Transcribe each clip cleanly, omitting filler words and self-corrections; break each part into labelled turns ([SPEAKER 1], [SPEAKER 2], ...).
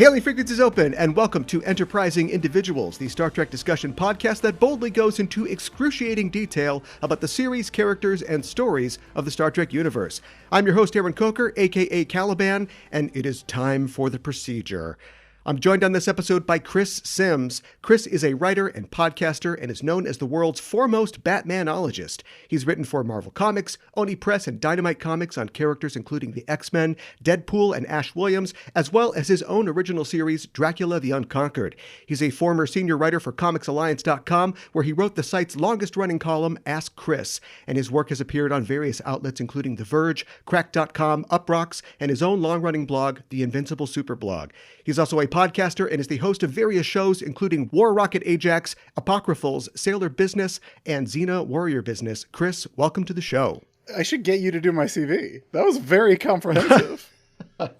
[SPEAKER 1] Hailing frequencies open, and welcome to Enterprising Individuals, the Star Trek discussion podcast that boldly goes into excruciating detail about the series, characters, and stories of the Star Trek universe. I'm your host, Aaron Coker, aka Caliban, and it is time for the procedure. I'm joined on this episode by Chris Sims. Chris is a writer and podcaster and is known as the world's foremost Batmanologist. He's written for Marvel Comics, Oni Press, and Dynamite Comics on characters including the X-Men, Deadpool, and Ash Williams, as well as his own original series, Dracula the Unconquered. He's a former senior writer for ComicsAlliance.com, where he wrote the site's longest-running column, Ask Chris, and his work has appeared on various outlets including The Verge, Crack.com, Uprocks, and his own long-running blog, The Invincible Superblog. He's also a podcaster and is the host of various shows, including War Rocket Ajax, Apocryphals, Sailor Business, and Xena Warrior Business. Chris, welcome to the show.
[SPEAKER 2] I should get you to do my CV. That was very comprehensive.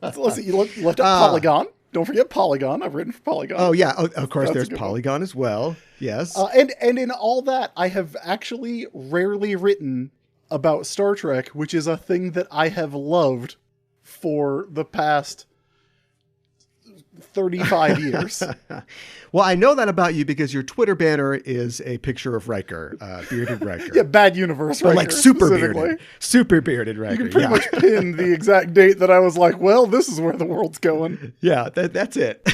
[SPEAKER 2] Listen, you left out Polygon. Don't forget Polygon. I've written for Polygon.
[SPEAKER 1] Oh, yeah. Of course, there's Polygon as well. Yes.
[SPEAKER 2] And in all that, I have actually rarely written about Star Trek, which is a thing that I have loved for the past 35 years.
[SPEAKER 1] Well, I know that about you because your Twitter banner is a picture of Riker, bearded Riker.
[SPEAKER 2] Yeah, bad universe Riker.
[SPEAKER 1] But like super bearded Riker.
[SPEAKER 2] You can pretty much pin the exact date that I was like, well, this is where the world's going.
[SPEAKER 1] Yeah, that's it.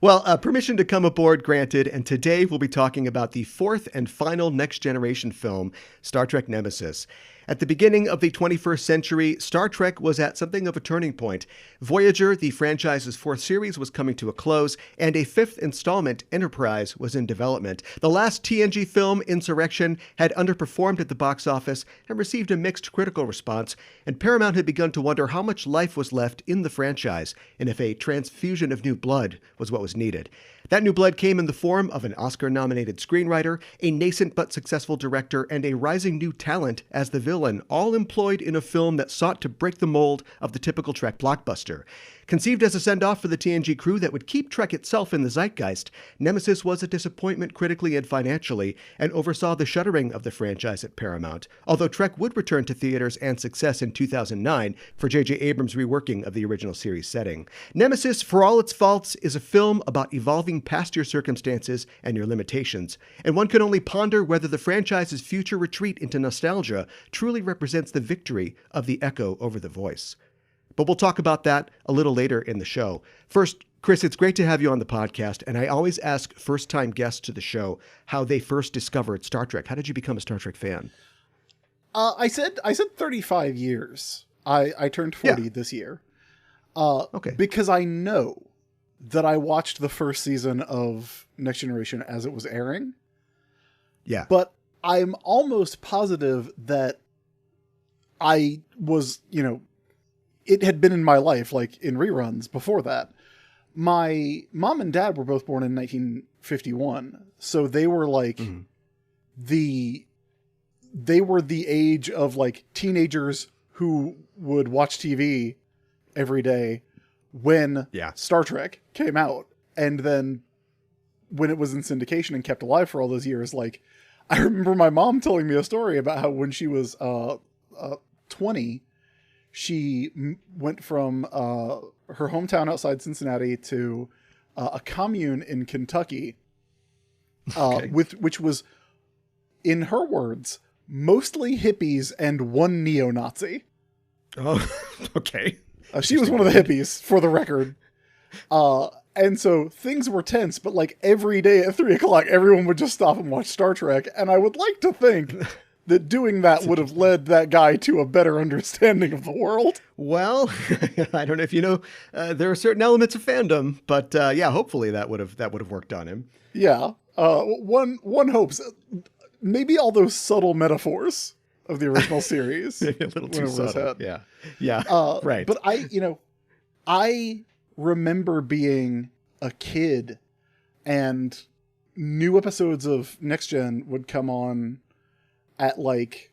[SPEAKER 1] Well, permission to come aboard granted, and today we'll be talking about the fourth and final Next Generation film, Star Trek Nemesis. At the beginning of the 21st century, Star Trek was at something of a turning point. Voyager, the franchise's fourth series, was coming to a close, and a fifth installment, Enterprise, was in development. The last TNG film, Insurrection, had underperformed at the box office and received a mixed critical response, and Paramount had begun to wonder how much life was left in the franchise, and if a transfusion of new blood was what was needed. That new blood came in the form of an Oscar-nominated screenwriter, a nascent but successful director, and a rising new talent as the villain, all employed in a film that sought to break the mold of the typical Trek blockbuster. Conceived as a send-off for the TNG crew that would keep Trek itself in the zeitgeist, Nemesis was a disappointment critically and financially, and oversaw the shuttering of the franchise at Paramount, although Trek would return to theaters and success in 2009 for J.J. Abrams' reworking of the original series setting. Nemesis, for all its faults, is a film about evolving past your circumstances and your limitations, and one can only ponder whether the franchise's future retreat into nostalgia truly represents the victory of the echo over the voice. But we'll talk about that a little later in the show. First, Chris, it's great to have you on the podcast, and I always ask first-time guests to the show how they first discovered Star Trek. How did you become a Star Trek fan?
[SPEAKER 2] I said 35 years. I turned 40 this year.
[SPEAKER 1] Okay.
[SPEAKER 2] Because I know that I watched the first season of Next Generation as it was airing.
[SPEAKER 1] Yeah.
[SPEAKER 2] But I'm almost positive that I was, it had been in my life, like in reruns before that. My mom and dad were both born in 1951. So they were like they were the age of like teenagers who would watch TV every day when Star Trek came out. And then when it was in syndication and kept alive for all those years, like I remember my mom telling me a story about how when she was 20, she went from her hometown outside Cincinnati to a commune in Kentucky, which was, in her words, mostly hippies and one neo-Nazi.
[SPEAKER 1] Oh, okay.
[SPEAKER 2] She was one of the hippies, for the record. And so things were tense, but like every day at 3 o'clock, everyone would just stop and watch Star Trek. And I would like to think that doing that would have led that guy to a better understanding of the world.
[SPEAKER 1] Well, I don't know if you know, there are certain elements of fandom, but hopefully that would have worked on him.
[SPEAKER 2] Yeah. One hopes maybe all those subtle metaphors of the original series.
[SPEAKER 1] Maybe a little too subtle. Yeah. Right.
[SPEAKER 2] But I remember being a kid and new episodes of Next Gen would come on at like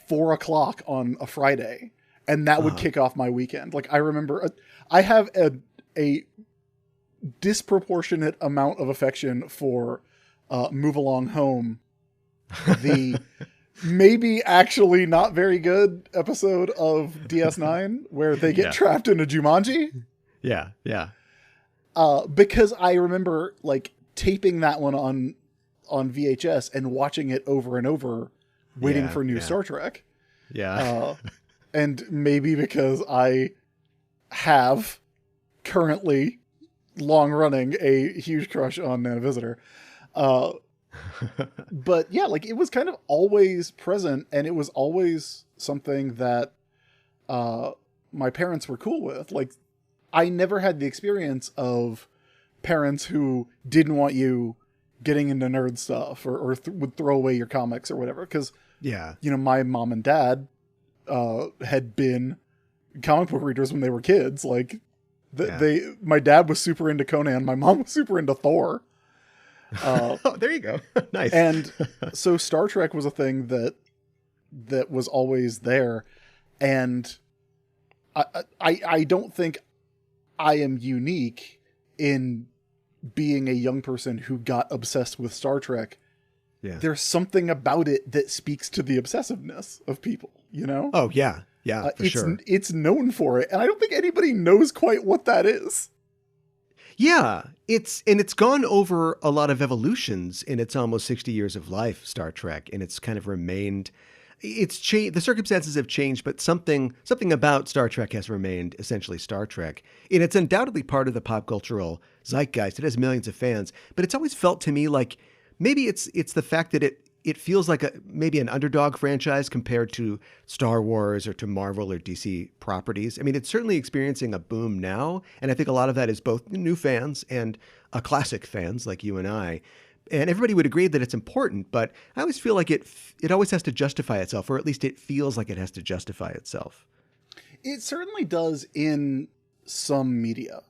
[SPEAKER 2] 4 o'clock on a Friday, and that would kick off my weekend. Like I remember I have a disproportionate amount of affection for Move Along Home, the maybe actually not very good episode of DS9 where they get trapped in a Jumanji.
[SPEAKER 1] Yeah, yeah.
[SPEAKER 2] Because I remember like taping that one on VHS and watching it over and over, waiting for new Star Trek.
[SPEAKER 1] Yeah.
[SPEAKER 2] And maybe because I have currently long running a huge crush on Nana Visitor. But yeah, like it was kind of always present, and it was always something that my parents were cool with. Like I never had the experience of parents who didn't want you getting into nerd stuff or would throw away your comics or whatever. Because, my mom and dad had been comic book readers when they were kids. Like my dad was super into Conan. My mom was super into Thor.
[SPEAKER 1] Oh, there you go. Nice.
[SPEAKER 2] And so Star Trek was a thing that was always there. And I don't think I am unique in being a young person who got obsessed with Star Trek.
[SPEAKER 1] Yeah.
[SPEAKER 2] There's something about it that speaks to the obsessiveness of people,
[SPEAKER 1] Oh, yeah. Yeah, for sure.
[SPEAKER 2] It's known for it. And I don't think anybody knows quite what that is.
[SPEAKER 1] Yeah, it's gone over a lot of evolutions in its almost 60 years of life, Star Trek, and it's kind of remained. It's changed. The circumstances have changed, but something about Star Trek has remained essentially Star Trek, and it's undoubtedly part of the pop cultural zeitgeist. It has millions of fans, but it's always felt to me like maybe it's the fact that it feels like maybe an underdog franchise compared to Star Wars or to Marvel or DC properties. I mean, it's certainly experiencing a boom now, and I think a lot of that is both new fans and classic fans like you and I. And everybody would agree that it's important, but I always feel like it always has to justify itself, or at least it feels like it has to justify itself.
[SPEAKER 2] It certainly does in some media.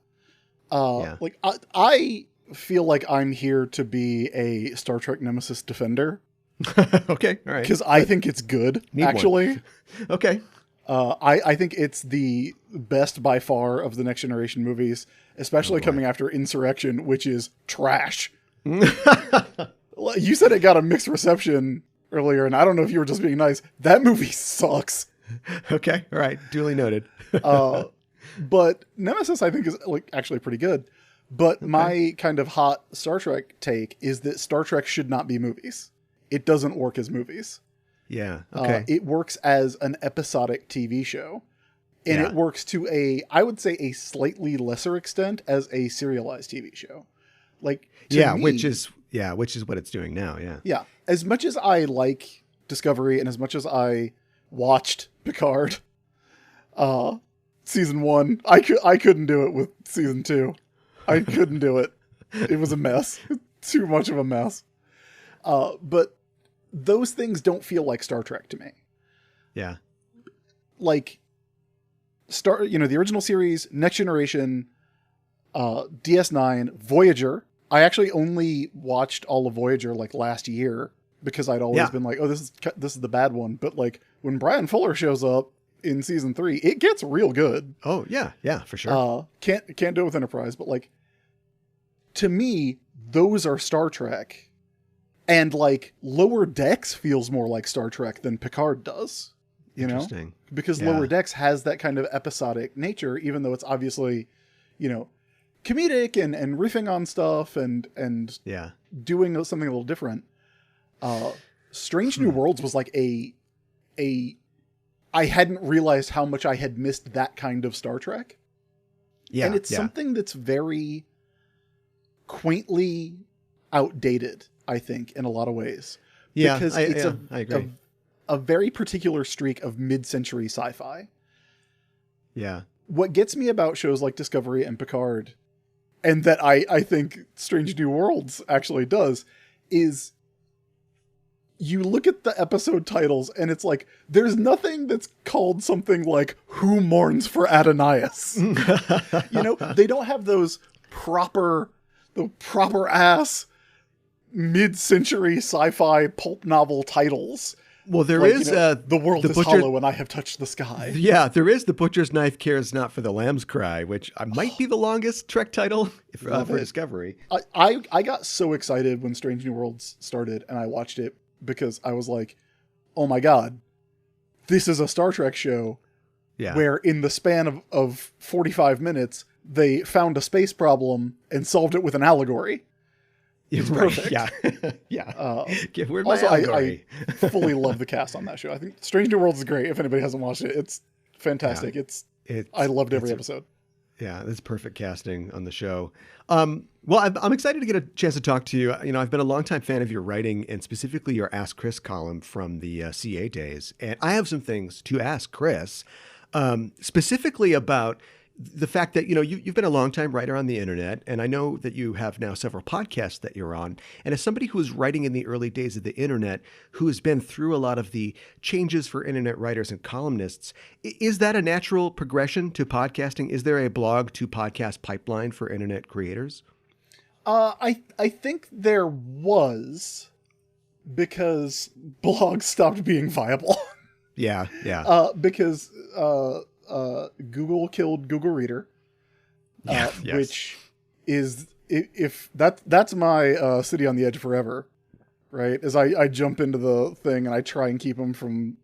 [SPEAKER 2] Like I feel like I'm here to be a Star Trek Nemesis defender.
[SPEAKER 1] Okay, all right.
[SPEAKER 2] Because I think it's good, actually.
[SPEAKER 1] Okay.
[SPEAKER 2] I think it's the best by far of the Next Generation movies, especially coming after Insurrection, which is trash. You said it got a mixed reception earlier, and I don't know if you were just being nice. That movie sucks.
[SPEAKER 1] Okay, all right. Duly noted.
[SPEAKER 2] But Nemesis, I think, is like actually pretty good. But my kind of hot Star Trek take is that Star Trek should not be movies. It doesn't work as movies.
[SPEAKER 1] Yeah. Okay.
[SPEAKER 2] It works as an episodic TV show. And it works to I would say a slightly lesser extent as a serialized TV show. Like, to me,
[SPEAKER 1] which is what it's doing now. Yeah.
[SPEAKER 2] Yeah. As much as I like Discovery and as much as I watched Picard, season 1, I couldn't do it with season 2. I couldn't do it. It was a mess. Too much of a mess. But those things don't feel like Star Trek to me.
[SPEAKER 1] Yeah.
[SPEAKER 2] Like the original series, Next Generation, DS9, Voyager. I actually only watched all of Voyager like last year because I'd always been like, oh, this is the bad one. But like when Brian Fuller shows up in season 3, it gets real good.
[SPEAKER 1] Oh yeah. Yeah, for sure.
[SPEAKER 2] Can't do it with Enterprise, but like to me, those are Star Trek. And like Lower Decks feels more like Star Trek than Picard does,
[SPEAKER 1] Interesting.
[SPEAKER 2] Because Lower Decks has that kind of episodic nature, even though it's obviously, comedic and riffing on stuff and doing something a little different. Strange New Worlds was like I hadn't realized how much I had missed that kind of Star Trek. Yeah. And it's something that's very quaintly outdated, I think, in a lot of ways.
[SPEAKER 1] Yeah,
[SPEAKER 2] because
[SPEAKER 1] I agree.
[SPEAKER 2] A very particular streak of mid-century sci-fi.
[SPEAKER 1] Yeah.
[SPEAKER 2] What gets me about shows like Discovery and Picard, and that I think Strange New Worlds actually does, is you look at the episode titles and it's like, there's nothing that's called something like Who Mourns for Adonias? They don't have those proper ass mid-century sci-fi pulp novel titles.
[SPEAKER 1] Well, there is
[SPEAKER 2] The World is Hollow and I Have Touched the Sky.
[SPEAKER 1] Yeah, there is The Butcher's Knife Cares Not for the Lamb's Cry, which might be the longest Trek title for Discovery.
[SPEAKER 2] I got so excited when Strange New Worlds started and I watched it because I was like, oh my God, this is a Star Trek show where in the span of 45 minutes, they found a space problem and solved it with an allegory. It's perfect.
[SPEAKER 1] Yeah. Yeah. Where's my
[SPEAKER 2] Also,
[SPEAKER 1] allegory?
[SPEAKER 2] I fully love the cast on that show. I think Strange New Worlds is great. If anybody hasn't watched it, it's fantastic.
[SPEAKER 1] Yeah.
[SPEAKER 2] I loved every episode.
[SPEAKER 1] Yeah, that's perfect casting on the show. Well, I'm excited to get a chance to talk to you. You know, I've been a longtime fan of your writing and specifically your Ask Chris column from the CA days. And I have some things to ask Chris, specifically about the fact that, you know, you've been a longtime writer on the internet, and I know that you have now several podcasts that you're on. And as somebody who was writing in the early days of the internet, who has been through a lot of the changes for internet writers and columnists, is that a natural progression to podcasting? Is there a blog to podcast pipeline for internet creators?
[SPEAKER 2] I think there was, because blogs stopped being viable.
[SPEAKER 1] Yeah.
[SPEAKER 2] Because Google killed Google Reader,
[SPEAKER 1] Yes.
[SPEAKER 2] which is, if that's my city on the edge forever, right? As I jump into the thing and I try and keep them from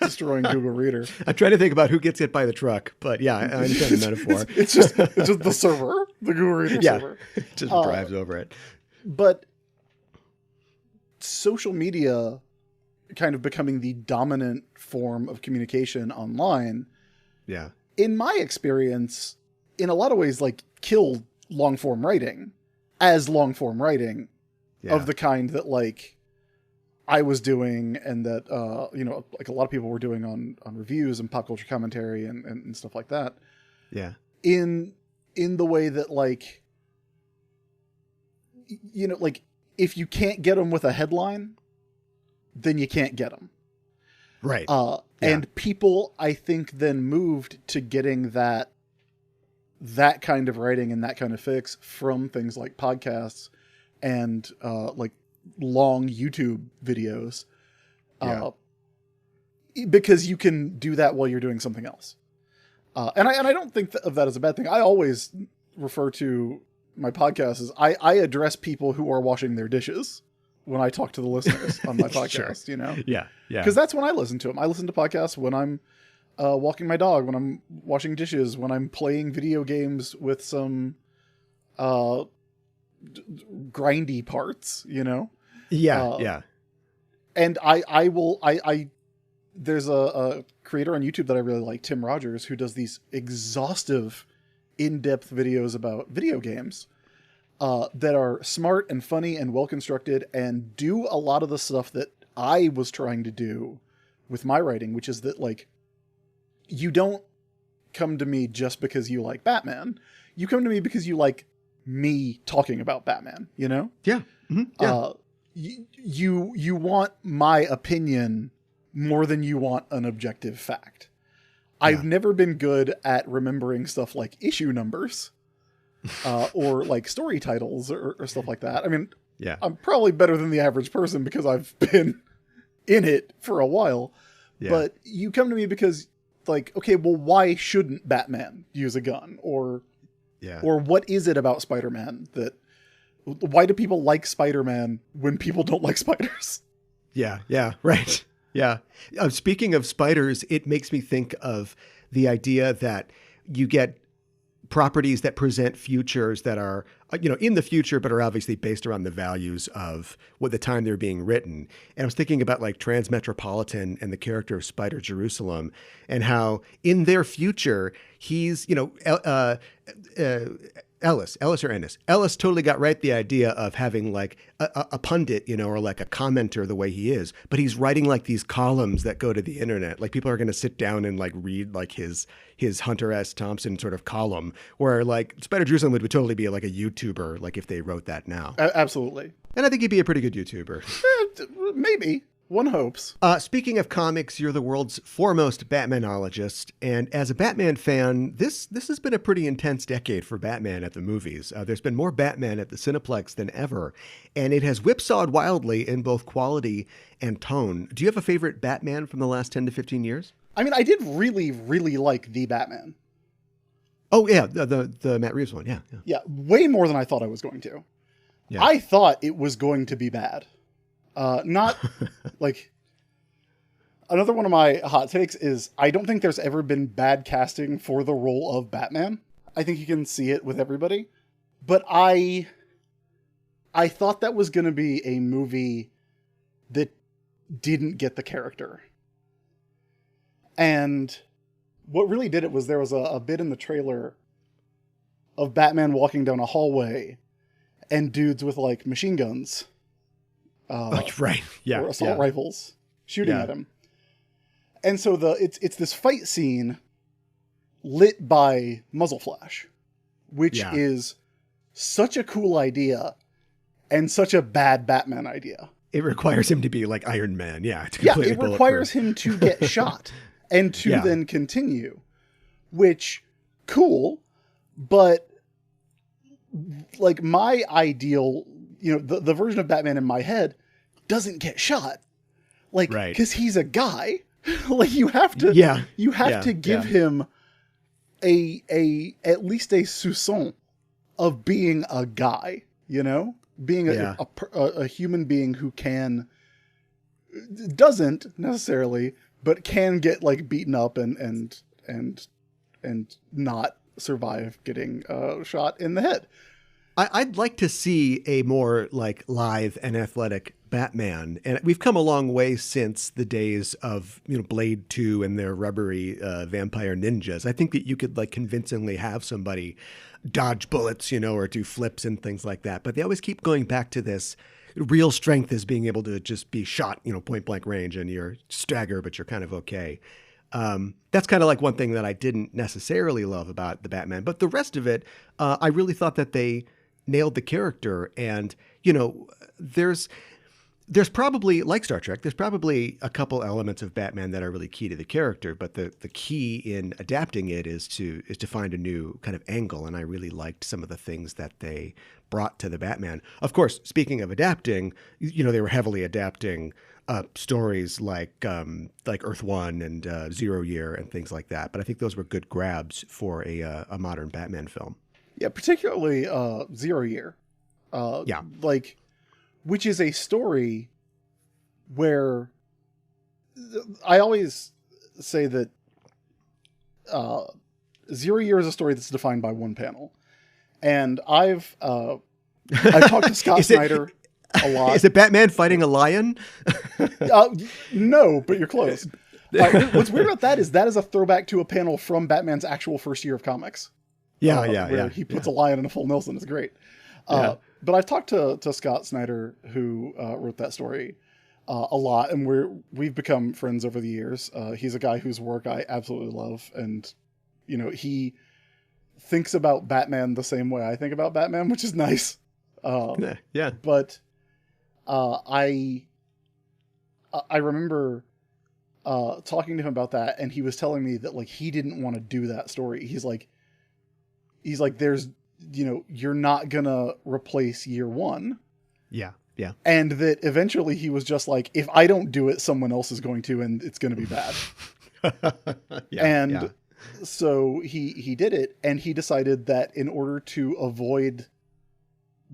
[SPEAKER 2] destroying Google Reader.
[SPEAKER 1] I'm trying to think about who gets hit by the truck, but yeah, I understand the metaphor.
[SPEAKER 2] It's just the server, the Google Reader server.
[SPEAKER 1] It just drives over it.
[SPEAKER 2] But social media kind of becoming the dominant form of communication online,
[SPEAKER 1] Yeah.
[SPEAKER 2] in my experience, in a lot of ways, like, killed long form writing as long form writing of the kind that, like, I was doing, and that you know, like a lot of people were doing on reviews and pop culture commentary and stuff like that.
[SPEAKER 1] Yeah.
[SPEAKER 2] In the way that, like, you know, like, if you can't get them with a headline, then you can't get them.
[SPEAKER 1] Right.
[SPEAKER 2] And people, I think, then moved to getting that kind of writing and that kind of fix from things like podcasts and like long YouTube videos. Because you can do that while you're doing something else. And I don't think of that as a bad thing. I always refer to my podcast as I address people who are washing their dishes when I talk to the listeners on my podcast,
[SPEAKER 1] Sure.
[SPEAKER 2] you know?
[SPEAKER 1] Yeah.
[SPEAKER 2] Because that's when I listen to them. I listen to podcasts when I'm walking my dog, when I'm washing dishes, when I'm playing video games with some grindy parts, you know?
[SPEAKER 1] Yeah.
[SPEAKER 2] And there's a creator on YouTube that I really like, Tim Rogers, who does these exhaustive, in-depth videos about video games that are smart and funny and well-constructed and do a lot of the stuff that I was trying to do with my writing, which is that, like, you don't come to me just because you like Batman. You come to me because you like me talking about Batman, you know?
[SPEAKER 1] Yeah. Mm-hmm. Yeah.
[SPEAKER 2] You want my opinion more than you want an objective fact. I've never been good at remembering stuff like issue numbers or like story titles or stuff like that. I mean, I'm probably better than the average person because I've been in it for a while. Yeah. But you come to me because, like, okay, well, why shouldn't Batman use a gun? Or what is it about Spider-Man why do people like Spider-Man when people don't like spiders?
[SPEAKER 1] Yeah, right. Yeah. Speaking of spiders, it makes me think of the idea that you get properties that present futures that are, you know, in the future, but are obviously based around the values of what the time they're being written. And I was thinking about, like, Transmetropolitan and the character of Spider Jerusalem, and how in their future, he's, you know, Ellis totally got right the idea of having, like, a pundit, you know, or like a commenter the way he is, but he's writing, like, these columns that go to the internet. Like, people are going to sit down and, like, read, like, his Hunter S. Thompson sort of column, where, like, Spider Jerusalem would totally be like a YouTuber, like, if they wrote that now.
[SPEAKER 2] Absolutely.
[SPEAKER 1] And I think he'd be a pretty good YouTuber.
[SPEAKER 2] Maybe. One hopes.
[SPEAKER 1] Speaking of comics, you're the world's foremost Batmanologist, and as a Batman fan, this has been a pretty intense decade for Batman at the movies. There's been more Batman at the Cineplex than ever, and it has whipsawed wildly in both quality and tone. Do you have a favorite Batman from the last 10 to 15 years?
[SPEAKER 2] I mean, I did really, really like The Batman.
[SPEAKER 1] Oh, yeah, the Matt Reeves one, yeah.
[SPEAKER 2] Yeah, way more than I thought I was going to. Yeah. I thought it was going to be bad. Not like, another one of my hot takes is I don't think there's ever been bad casting for the role of Batman. I think you can see it with everybody. But I thought that was going to be a movie that didn't get the character. And what really did it was there was a bit in the trailer of Batman walking down a hallway and dudes with like machine guns.
[SPEAKER 1] Right. Yeah.
[SPEAKER 2] Or assault rifles shooting at him. And so it's this fight scene lit by muzzle flash, which is such a cool idea and such a bad Batman idea.
[SPEAKER 1] It requires him to be like Iron Man. Yeah. It's
[SPEAKER 2] completely it requires him to get shot and to then continue, which cool, but like my ideal, the version of Batman in my head doesn't get shot. Like, because he's a guy. Like you have to give him at least a soupçon of being a guy, being a human being who doesn't necessarily, but can get like beaten up and not survive getting shot in the head.
[SPEAKER 1] I'd like to see a more like lithe and athletic Batman, and we've come a long way since the days of Blade 2 and their rubbery vampire ninjas. I think that you could like convincingly have somebody dodge bullets, or do flips and things like that. But they always keep going back to this real strength as being able to just be shot, point blank range, and you're stagger, but you're kind of okay. That's kind of like one thing that I didn't necessarily love about the Batman, but the rest of it, I really thought that they nailed the character. And, there's probably, like Star Trek, there's probably a couple elements of Batman that are really key to the character, but the key in adapting it is to find a new kind of angle. And I really liked some of the things that they brought to the Batman. Of course, speaking of adapting, they were heavily adapting stories like Earth One and 0 Year and things like that. But I think those were good grabs for a modern Batman film.
[SPEAKER 2] Yeah, particularly 0 Year. Which is a story where I always say that 0 Year is a story that's defined by one panel. And I've talked to Scott Snyder a lot.
[SPEAKER 1] Is it Batman fighting a lion?
[SPEAKER 2] No, but you're close. What's weird about that is a throwback to a panel from Batman's actual first year of comics. Where he puts a lion in a full Nelson. It's great. But I've talked to Scott Snyder, who wrote that story, a lot, and we've become friends over the years. He's a guy whose work I absolutely love, and he thinks about Batman the same way I think about Batman, which is nice. But I remember talking to him about that, and he was telling me that like he didn't want to do that story. He's like there's you're not gonna replace Year One.
[SPEAKER 1] Yeah.
[SPEAKER 2] And that eventually he was just like, if I don't do it, someone else is going to, and it's going to be bad. So he did it, and he decided that in order to avoid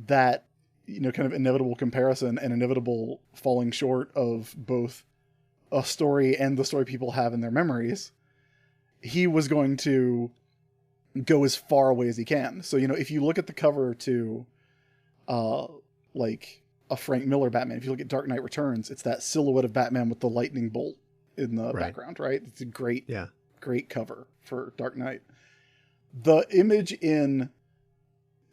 [SPEAKER 2] that, kind of inevitable comparison and inevitable falling short of both a story and the story people have in their memories, he was going to go as far away as he can. So, if you look at the cover to, like a Frank Miller Batman, if you look at Dark Knight Returns, it's that silhouette of Batman with the lightning bolt in the background, right? It's a great cover for Dark Knight. The image in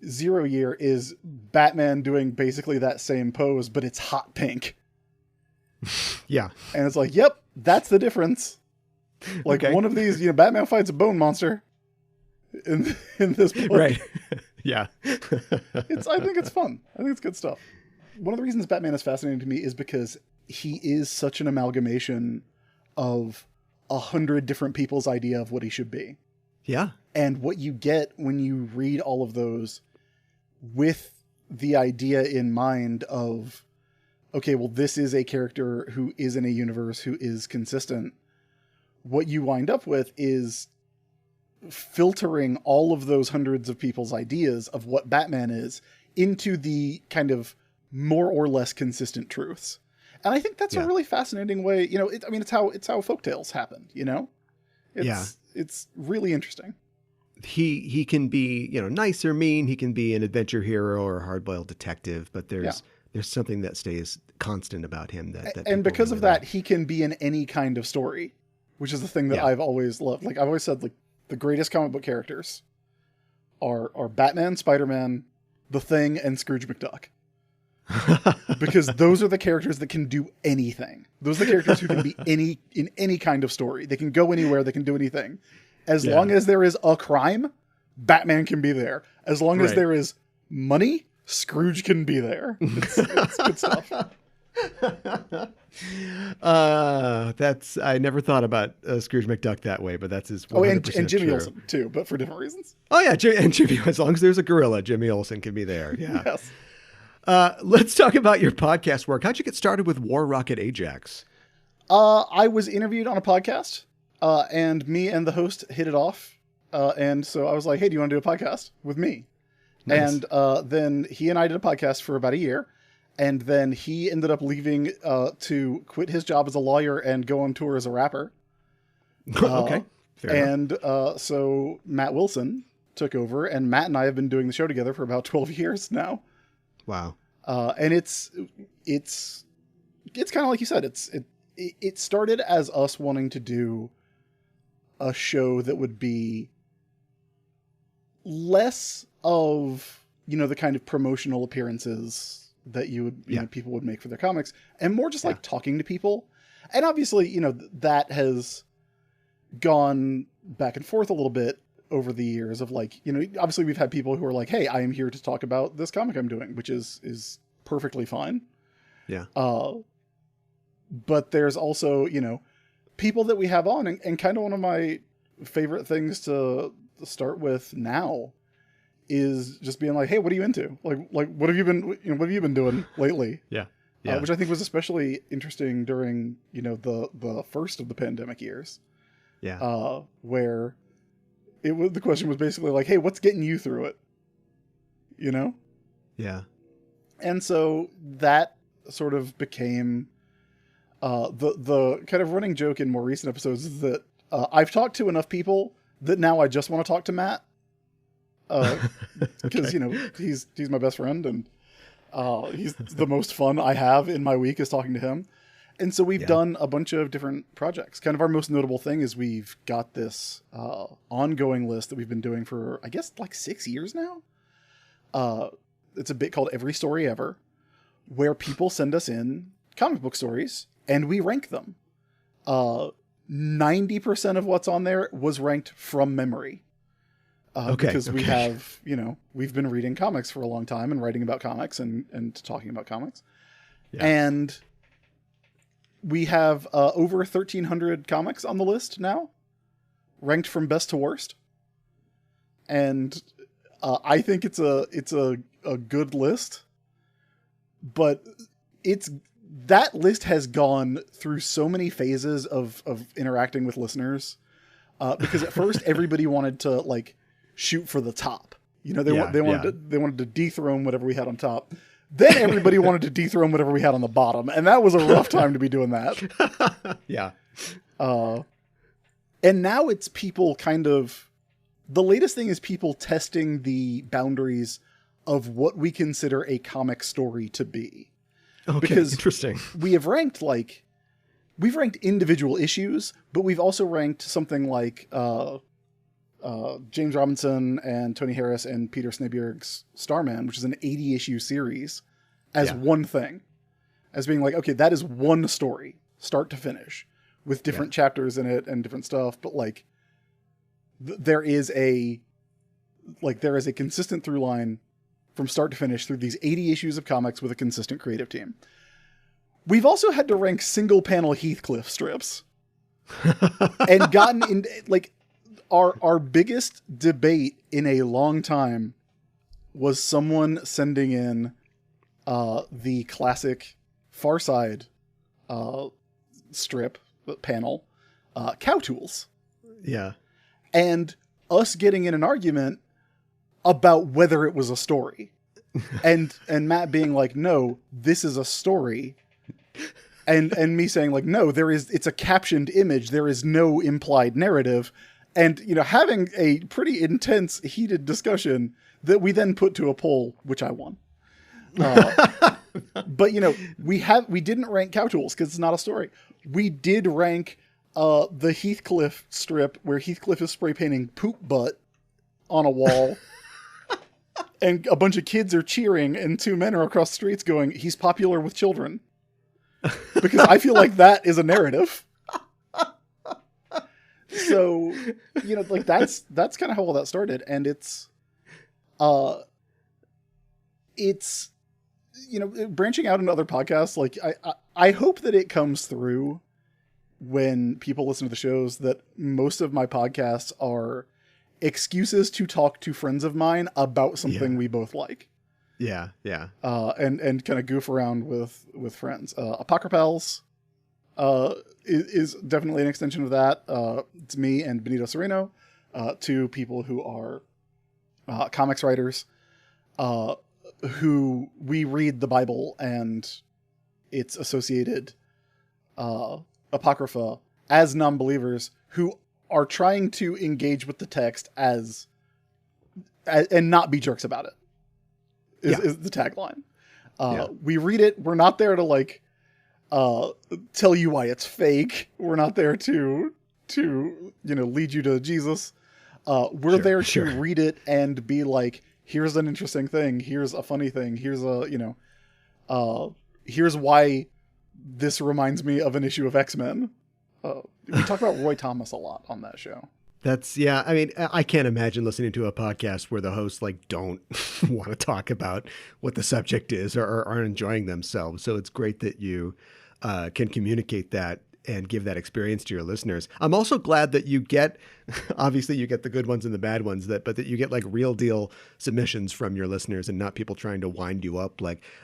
[SPEAKER 2] 0 Year is Batman doing basically that same pose, but it's hot pink.
[SPEAKER 1] Yeah.
[SPEAKER 2] And it's like, yep, that's the difference. Like one of these, Batman fights a bone monster. In this book.
[SPEAKER 1] Right. Yeah.
[SPEAKER 2] I think it's fun. I think it's good stuff. One of the reasons Batman is fascinating to me is because he is such an amalgamation of 100 different people's idea of what he should be.
[SPEAKER 1] Yeah.
[SPEAKER 2] And what you get when you read all of those with the idea in mind of, okay, well, this is a character who is in a universe who is consistent. What you wind up with is filtering all of those hundreds of people's ideas of what Batman is into the kind of more or less consistent truths. And I think that's a really fascinating way, it's how folktales happen, It's really interesting.
[SPEAKER 1] he can be, nice or mean. He can be an adventure hero or a hard-boiled detective, but there's something that stays constant about him that
[SPEAKER 2] and because of that, he can be in any kind of story, which is the thing that I've always loved. Like I've always said, like the greatest comic book characters are Batman, Spider-Man, The Thing, and Scrooge McDuck. Because those are the characters that can do anything. Those are the characters who can be in any kind of story. They can go anywhere. They can do anything. As long as there is a crime, Batman can be there. As long as there is money, Scrooge can be there. It's good stuff.
[SPEAKER 1] I never thought about Scrooge McDuck that way, but that's his 100%
[SPEAKER 2] and Jimmy
[SPEAKER 1] true.
[SPEAKER 2] Olsen too, but for different reasons.
[SPEAKER 1] Oh yeah, and Jimmy. As long as there's a gorilla, Jimmy Olsen can be there. Yeah.
[SPEAKER 2] Yes.
[SPEAKER 1] Let's talk about your podcast work. How'd you get started with War Rocket Ajax?
[SPEAKER 2] I was interviewed on a podcast, and me and the host hit it off. And so I was like, hey, do you want to do a podcast with me? Nice. And then he and I did a podcast for about a year. And then he ended up leaving to quit his job as a lawyer and go on tour as a rapper.
[SPEAKER 1] Okay. Fair
[SPEAKER 2] and so Matt Wilson took over, and Matt and I have been doing the show together for about 12 years now.
[SPEAKER 1] Wow.
[SPEAKER 2] And it's kind of like you said, it started as us wanting to do a show that would be less of, the kind of promotional appearances that you would, people would make for their comics, and more just like talking to people. And obviously, that has gone back and forth a little bit over the years of like, obviously we've had people who are like, hey, I am here to talk about this comic I'm doing, which is perfectly fine.
[SPEAKER 1] Yeah.
[SPEAKER 2] But there's also, people that we have on, and kind of one of my favorite things to start with now is just being like, hey, what are you into? Like what have you been doing lately?
[SPEAKER 1] Yeah.
[SPEAKER 2] Which I think was especially interesting during, the first of the pandemic years.
[SPEAKER 1] Yeah.
[SPEAKER 2] Where the question was basically like, hey, what's getting you through it?
[SPEAKER 1] Yeah.
[SPEAKER 2] And so that sort of became the kind of running joke in more recent episodes is that I've talked to enough people that now I just want to talk to Matt. Because, he's my best friend, and he's the most fun I have in my week is talking to him. And so we've done a bunch of different projects. Kind of our most notable thing is we've got this ongoing list that we've been doing for, I guess, like 6 years now. It's a bit called Every Story Ever, where people send us in comic book stories, and we rank them. 90% of what's on there was ranked from memory. Because we have, we've been reading comics for a long time and writing about comics and talking about comics. Yeah. And we have over 1,300 comics on the list now, ranked from best to worst. And I think it's a good list, but that list has gone through so many phases of interacting with listeners. Because at first everybody wanted to like shoot for the top. They wanted to dethrone whatever we had on top. Then everybody wanted to dethrone whatever we had on the bottom, and that was a rough time to be doing that.
[SPEAKER 1] Yeah.
[SPEAKER 2] And now it's people kind of... The latest thing is people testing the boundaries of what we consider a comic story to be.
[SPEAKER 1] Okay,
[SPEAKER 2] because
[SPEAKER 1] interesting.
[SPEAKER 2] We've ranked individual issues, but we've also ranked something like James Robinson and Tony Harris and Peter Snebjerg's Starman, which is an 80-issue series, as one thing. As being like, okay, that is one story, start to finish, with different chapters in it and different stuff, but like, there is a consistent through line from start to finish through these 80 issues of comics with a consistent creative team. We've also had to rank single panel Heathcliff strips and gotten in like our biggest debate in a long time was someone sending in the classic Far Side strip panel, Cow Tools.
[SPEAKER 1] Yeah.
[SPEAKER 2] And us getting in an argument about whether it was a story. and Matt being like, no, this is a story. And me saying like, no, it's a captioned image. There is no implied narrative. And, having a pretty intense, heated discussion that we then put to a poll, which I won. But, we didn't rank Cow Tools because it's not a story. We did rank the Heathcliff strip where Heathcliff is spray painting poop butt on a wall. And a bunch of kids are cheering and two men are across the streets going, he's popular with children. Because I feel like that is a narrative. So, that's kind of how all that started. And it's branching out into other podcasts. Like I hope that it comes through when people listen to the shows that most of my podcasts are excuses to talk to friends of mine about something we both like.
[SPEAKER 1] Yeah.
[SPEAKER 2] And kind of goof around with friends. Apocrypals is definitely an extension of that. It's me and Benito Sereno, two people who are comics writers, who we read the Bible and its associated apocrypha as non-believers who are trying to engage with the text as and not be jerks about it. Is the tagline. We read it. We're not there to tell you why it's fake. We're not there to lead you to Jesus. We're there to read it and be like, here's an interesting thing. Here's a funny thing. Here's here's why this reminds me of an issue of X-Men. We talk about Roy Thomas a lot on that show.
[SPEAKER 1] I mean, I can't imagine listening to a podcast where the hosts don't want to talk about what the subject is or aren't enjoying themselves. So it's great that you can communicate that and give that experience to your listeners. I'm also glad that you get, obviously you get the good ones and the bad ones, but that you get real deal submissions from your listeners and not people trying to wind you up.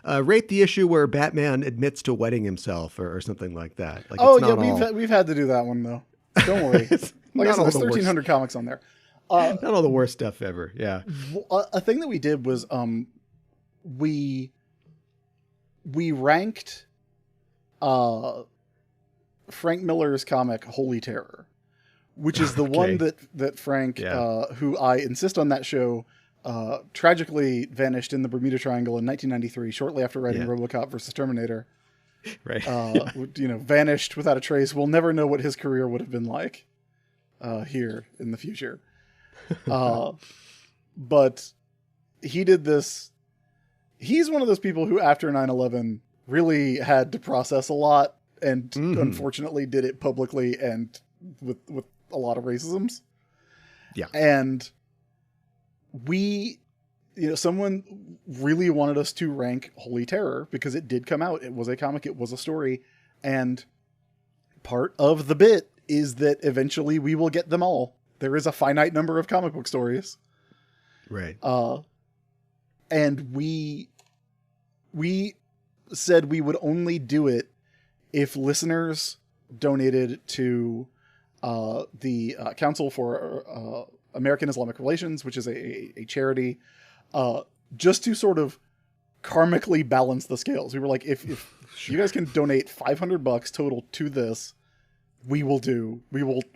[SPEAKER 1] Rate the issue where Batman admits to wetting himself or something like that.
[SPEAKER 2] We've had to do that one though. Don't worry. Like I said, there's 1,300 comics on there.
[SPEAKER 1] Not all the worst stuff ever. Yeah.
[SPEAKER 2] A thing that we did was we ranked Frank Miller's comic Holy Terror, which is the one that Frank, who I insist on that show, tragically vanished in the Bermuda Triangle in 1993, shortly after writing RoboCop versus Terminator.
[SPEAKER 1] Right.
[SPEAKER 2] Vanished without a trace. We'll never know what his career would have been like here in the future. But he did this. He's one of those people who after 9/11 really had to process a lot and unfortunately did it publicly and with a lot of racisms.
[SPEAKER 1] Yeah.
[SPEAKER 2] And we, someone really wanted us to rank Holy Terror because it did come out. It was a comic. It was a story. And part of the bit is that eventually we will get them all. There is a finite number of comic book stories.
[SPEAKER 1] Right.
[SPEAKER 2] And we said we would only do it if listeners donated to the Council for American Islamic Relations, which is a charity, just to sort of karmically balance the scales. We were like, if you guys can donate $500 total to this, we will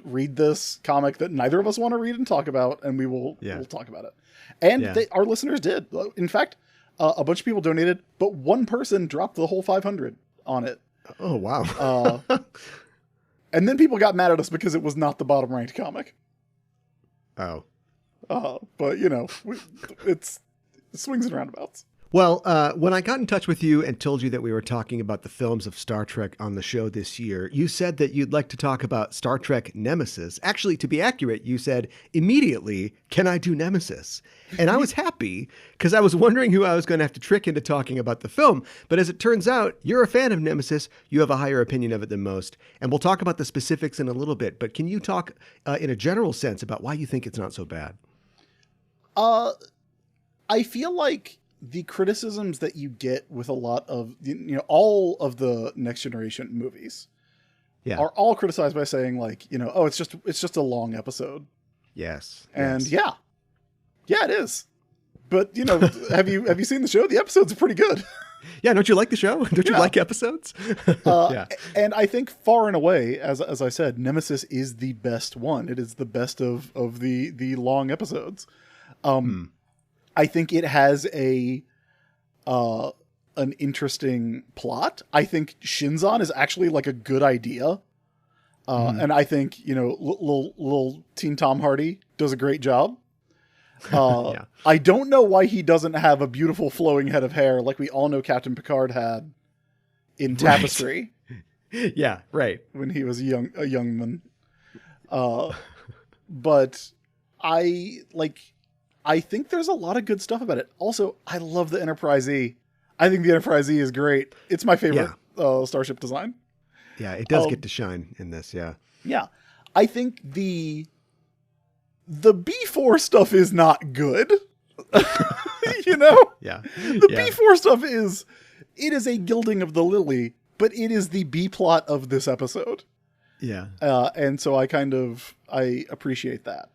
[SPEAKER 2] read this comic that neither of us want to read and talk about, and we'll talk about it. And our listeners did. In fact, a bunch of people donated, but one person dropped the whole 500 on it.
[SPEAKER 1] Oh, wow.
[SPEAKER 2] And then people got mad at us because it was not the bottom ranked comic.
[SPEAKER 1] Oh.
[SPEAKER 2] But it's swings and roundabouts.
[SPEAKER 1] Well, when I got in touch with you and told you that we were talking about the films of Star Trek on the show this year, you said that you'd like to talk about Star Trek Nemesis. Actually, to be accurate, you said immediately, can I do Nemesis? And I was happy because I was wondering who I was going to have to trick into talking about the film. But as it turns out, you're a fan of Nemesis. You have a higher opinion of it than most. And we'll talk about the specifics in a little bit. But can you talk in a general sense about why you think it's not so bad?
[SPEAKER 2] I feel like the criticisms that you get with a lot of, all of the Next Generation movies are all criticized by saying oh, it's just a long episode.
[SPEAKER 1] Yes.
[SPEAKER 2] And yeah, it is. But have you seen the show? The episodes are pretty good.
[SPEAKER 1] Yeah, don't you like the show? Don't you like episodes? Yeah.
[SPEAKER 2] And I think far and away, as I said, Nemesis is the best one. It is the best of the long episodes. I think it has an interesting plot. I think Shinzon is actually like a good idea. And I think, little Teen Tom Hardy does a great job. I don't know why he doesn't have a beautiful flowing head of hair like we all know Captain Picard had in Tapestry.
[SPEAKER 1] Right. Yeah, right.
[SPEAKER 2] When he was a young man. But I think there's a lot of good stuff about it. Also, I love the Enterprise E. I think the Enterprise E is great. It's my favorite starship design.
[SPEAKER 1] Yeah, it does get to shine in this, yeah.
[SPEAKER 2] Yeah. I think the B4 stuff is not good.
[SPEAKER 1] Yeah.
[SPEAKER 2] The B4 stuff is a gilding of the lily, but it is the B plot of this episode.
[SPEAKER 1] Yeah.
[SPEAKER 2] And so I appreciate that.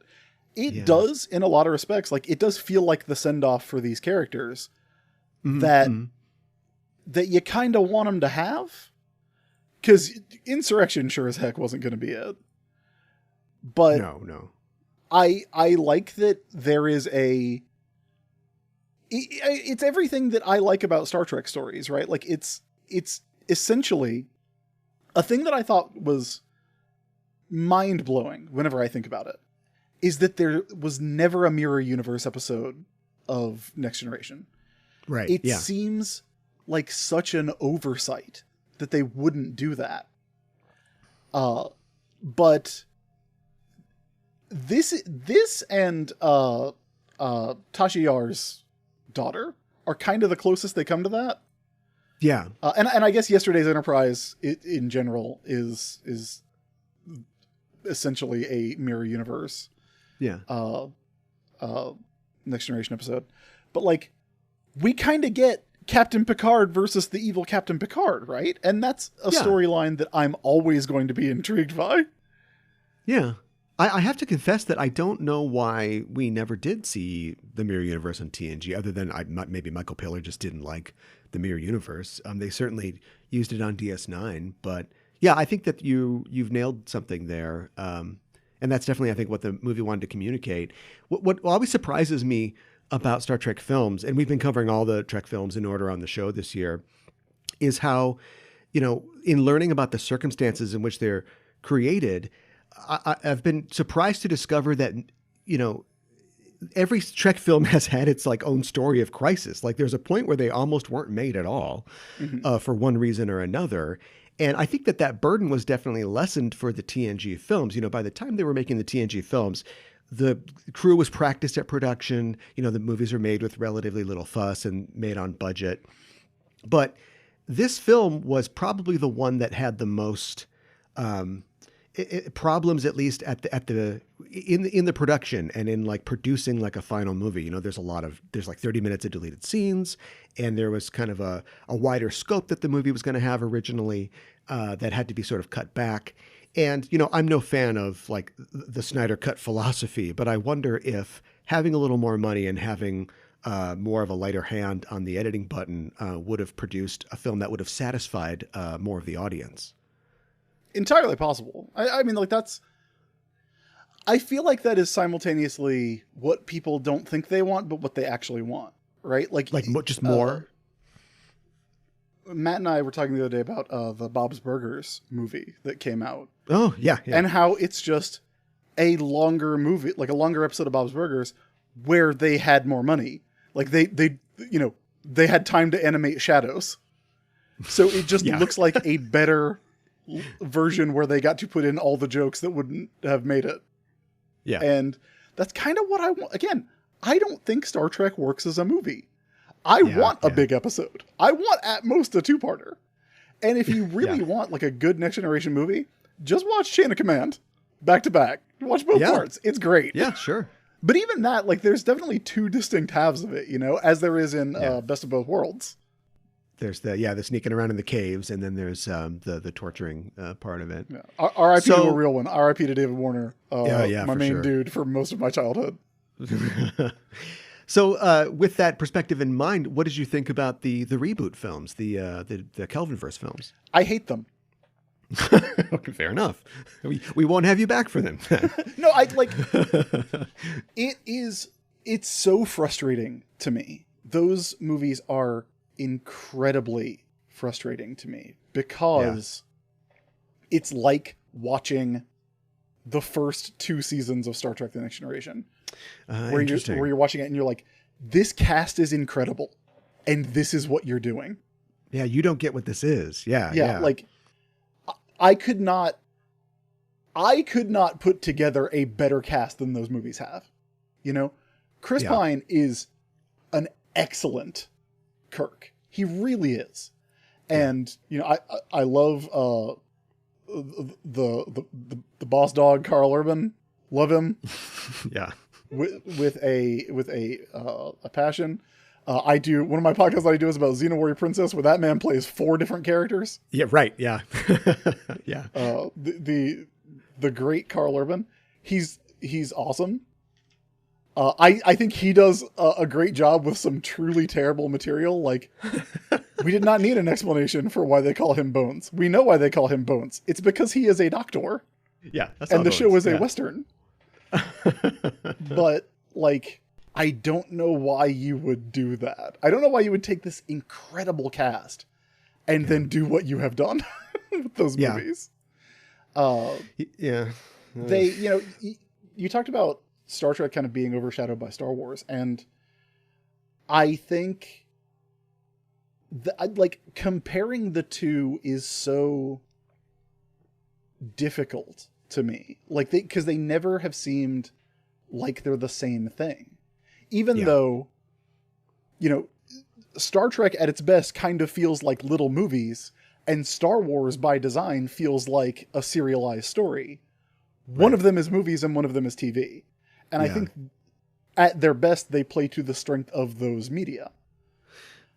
[SPEAKER 2] It does, in a lot of respects, like it does feel like the send-off for these characters that you kind of want them to have. Because Insurrection sure as heck wasn't going to be it. But
[SPEAKER 1] no.
[SPEAKER 2] I like that there is it's everything that I like about Star Trek stories, right? Like it's essentially a thing that I thought was mind-blowing whenever I think about it is that there was never a mirror universe episode of Next Generation.
[SPEAKER 1] Right.
[SPEAKER 2] It seems like such an oversight that they wouldn't do that. But this and Tasha Yar's daughter are kind of the closest they come to that.
[SPEAKER 1] Yeah.
[SPEAKER 2] And I guess Yesterday's Enterprise in general is essentially a mirror universe.
[SPEAKER 1] Yeah.
[SPEAKER 2] Next Generation episode. But like we kind of get Captain Picard versus the evil Captain Picard, right? And that's a storyline that I'm always going to be intrigued by.
[SPEAKER 1] Yeah. I have to confess that I don't know why we never did see the Mirror Universe on TNG, other than maybe Michael Piller just didn't like the Mirror Universe. They certainly used it on DS9, but yeah, I think that you've nailed something there. And that's definitely, I think, what the movie wanted to communicate. What always surprises me about Star Trek films, and we've been covering all the Trek films in order on the show this year, is how, in learning about the circumstances in which they're created, I've been surprised to discover that, every Trek film has had its like own story of crisis. Like there's a point where they almost weren't made at all for one reason or another. And I think that burden was definitely lessened for the TNG films. By the time they were making the TNG films, the crew was practiced at production. The movies are made with relatively little fuss and made on budget. But this film was probably the one that had the most problems, at least in the production and in like producing like a final movie. There's like 30 minutes of deleted scenes, and there was kind of a wider scope that the movie was going to have originally that had to be sort of cut back. And, I'm no fan of like the Snyder Cut philosophy, but I wonder if having a little more money and having more of a lighter hand on the editing button would have produced a film that would have satisfied more of the audience.
[SPEAKER 2] Entirely possible. I mean, like I feel like that is simultaneously what people don't think they want, but what they actually want, right? Like
[SPEAKER 1] just more.
[SPEAKER 2] Matt and I were talking the other day about the Bob's Burgers movie that came out.
[SPEAKER 1] Oh, yeah.
[SPEAKER 2] And how it's just a longer movie, like a longer episode of Bob's Burgers where they had more money. Like they had time to animate shadows. So it just looks like a better version where they got to put in all the jokes that wouldn't have made it.
[SPEAKER 1] Yeah.
[SPEAKER 2] And that's kind of what I want. Again, I don't think Star Trek works as a movie. I want a big episode. I want at most a two-parter. And if you really want like a good Next Generation movie, just watch Chain of Command back to back. Watch both parts. It's great.
[SPEAKER 1] Yeah, sure.
[SPEAKER 2] But even that, like there's definitely two distinct halves of it, as there is in Best of Both Worlds.
[SPEAKER 1] There's the sneaking around in the caves, and then there's the torturing part of it.
[SPEAKER 2] Yeah. R.I.P. to a real one. R.I.P. to David Warner. My main
[SPEAKER 1] sure.
[SPEAKER 2] dude for most of my childhood.
[SPEAKER 1] So with that perspective in mind, what did you think about the reboot films, the Kelvinverse films?
[SPEAKER 2] I hate them.
[SPEAKER 1] Okay, fair enough. We won't have you back for them.
[SPEAKER 2] No, it's so frustrating to me. Those movies are incredibly frustrating to me because it's like watching the first 2 seasons of Star Trek: The Next Generation, where you're watching it and you're like, this cast is incredible, and this is what you're doing.
[SPEAKER 1] Yeah, you don't get what this is. Yeah.
[SPEAKER 2] Like, I could not put together a better cast than those movies have. You know, Chris Pine is an excellent Kirk. He really is. And, you know, I love the boss dog, Carl Urban. Love him.
[SPEAKER 1] Yeah.
[SPEAKER 2] With a passion. I do one of my podcasts that I do is about Xena Warrior Princess, where that man plays 4 different characters.
[SPEAKER 1] Yeah, right. Yeah. Yeah.
[SPEAKER 2] The great Carl Urban. He's awesome. I think he does a great job with some truly terrible material. Like, we did not need an explanation for why they call him Bones. We know why they call him Bones. It's because he is a doctor.
[SPEAKER 1] Yeah. That's
[SPEAKER 2] and the show is a Western. But, like, I don't know why you would do that. I don't know why you would take this incredible cast and then do what you have done with those movies. They, you know, you talked about Star Trek kind of being overshadowed by Star Wars, and I think that, like, comparing the two is so difficult to me. Like, because they never have seemed like they're the same thing. Even though, you know, Star Trek at its best kind of feels like little movies, and Star Wars by design feels like a serialized story. One of them is movies and one of them is TV. And I think at their best, they play to the strength of those media.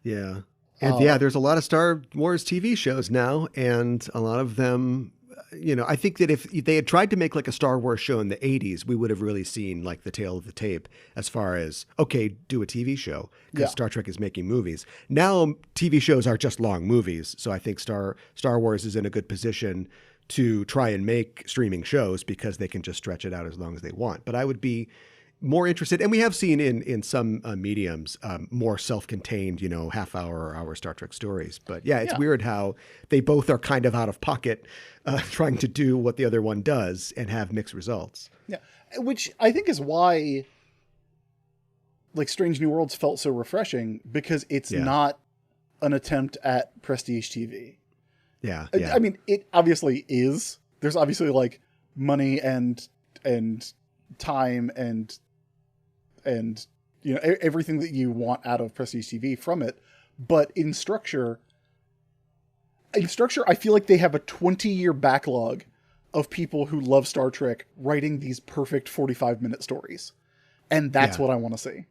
[SPEAKER 1] Yeah. And there's a lot of Star Wars TV shows now, and a lot of them, you know, I think that if they had tried to make like a Star Wars show in the 80s, we would have really seen like the tail of the tape as far as, okay, do a TV show, because Star Trek is making movies. Now TV shows are just long movies. So I think Star Wars is in a good position to try and make streaming shows because they can just stretch it out as long as they want. But I would be more interested, and we have seen in some mediums more self-contained, you know, half-hour or hour Star Trek stories. But it's weird how they both are kind of out of pocket trying to do what the other one does and have mixed results. Yeah,
[SPEAKER 2] which I think is why, like, Strange New Worlds felt so refreshing, because it's not an attempt at prestige TV.
[SPEAKER 1] Yeah.
[SPEAKER 2] I mean, it obviously is. There's obviously, like, money and time and you know, everything that you want out of prestige TV from it. But in structure, I feel like they have a 20-year backlog of people who love Star Trek writing these perfect 45-minute stories. And that's what I want to see.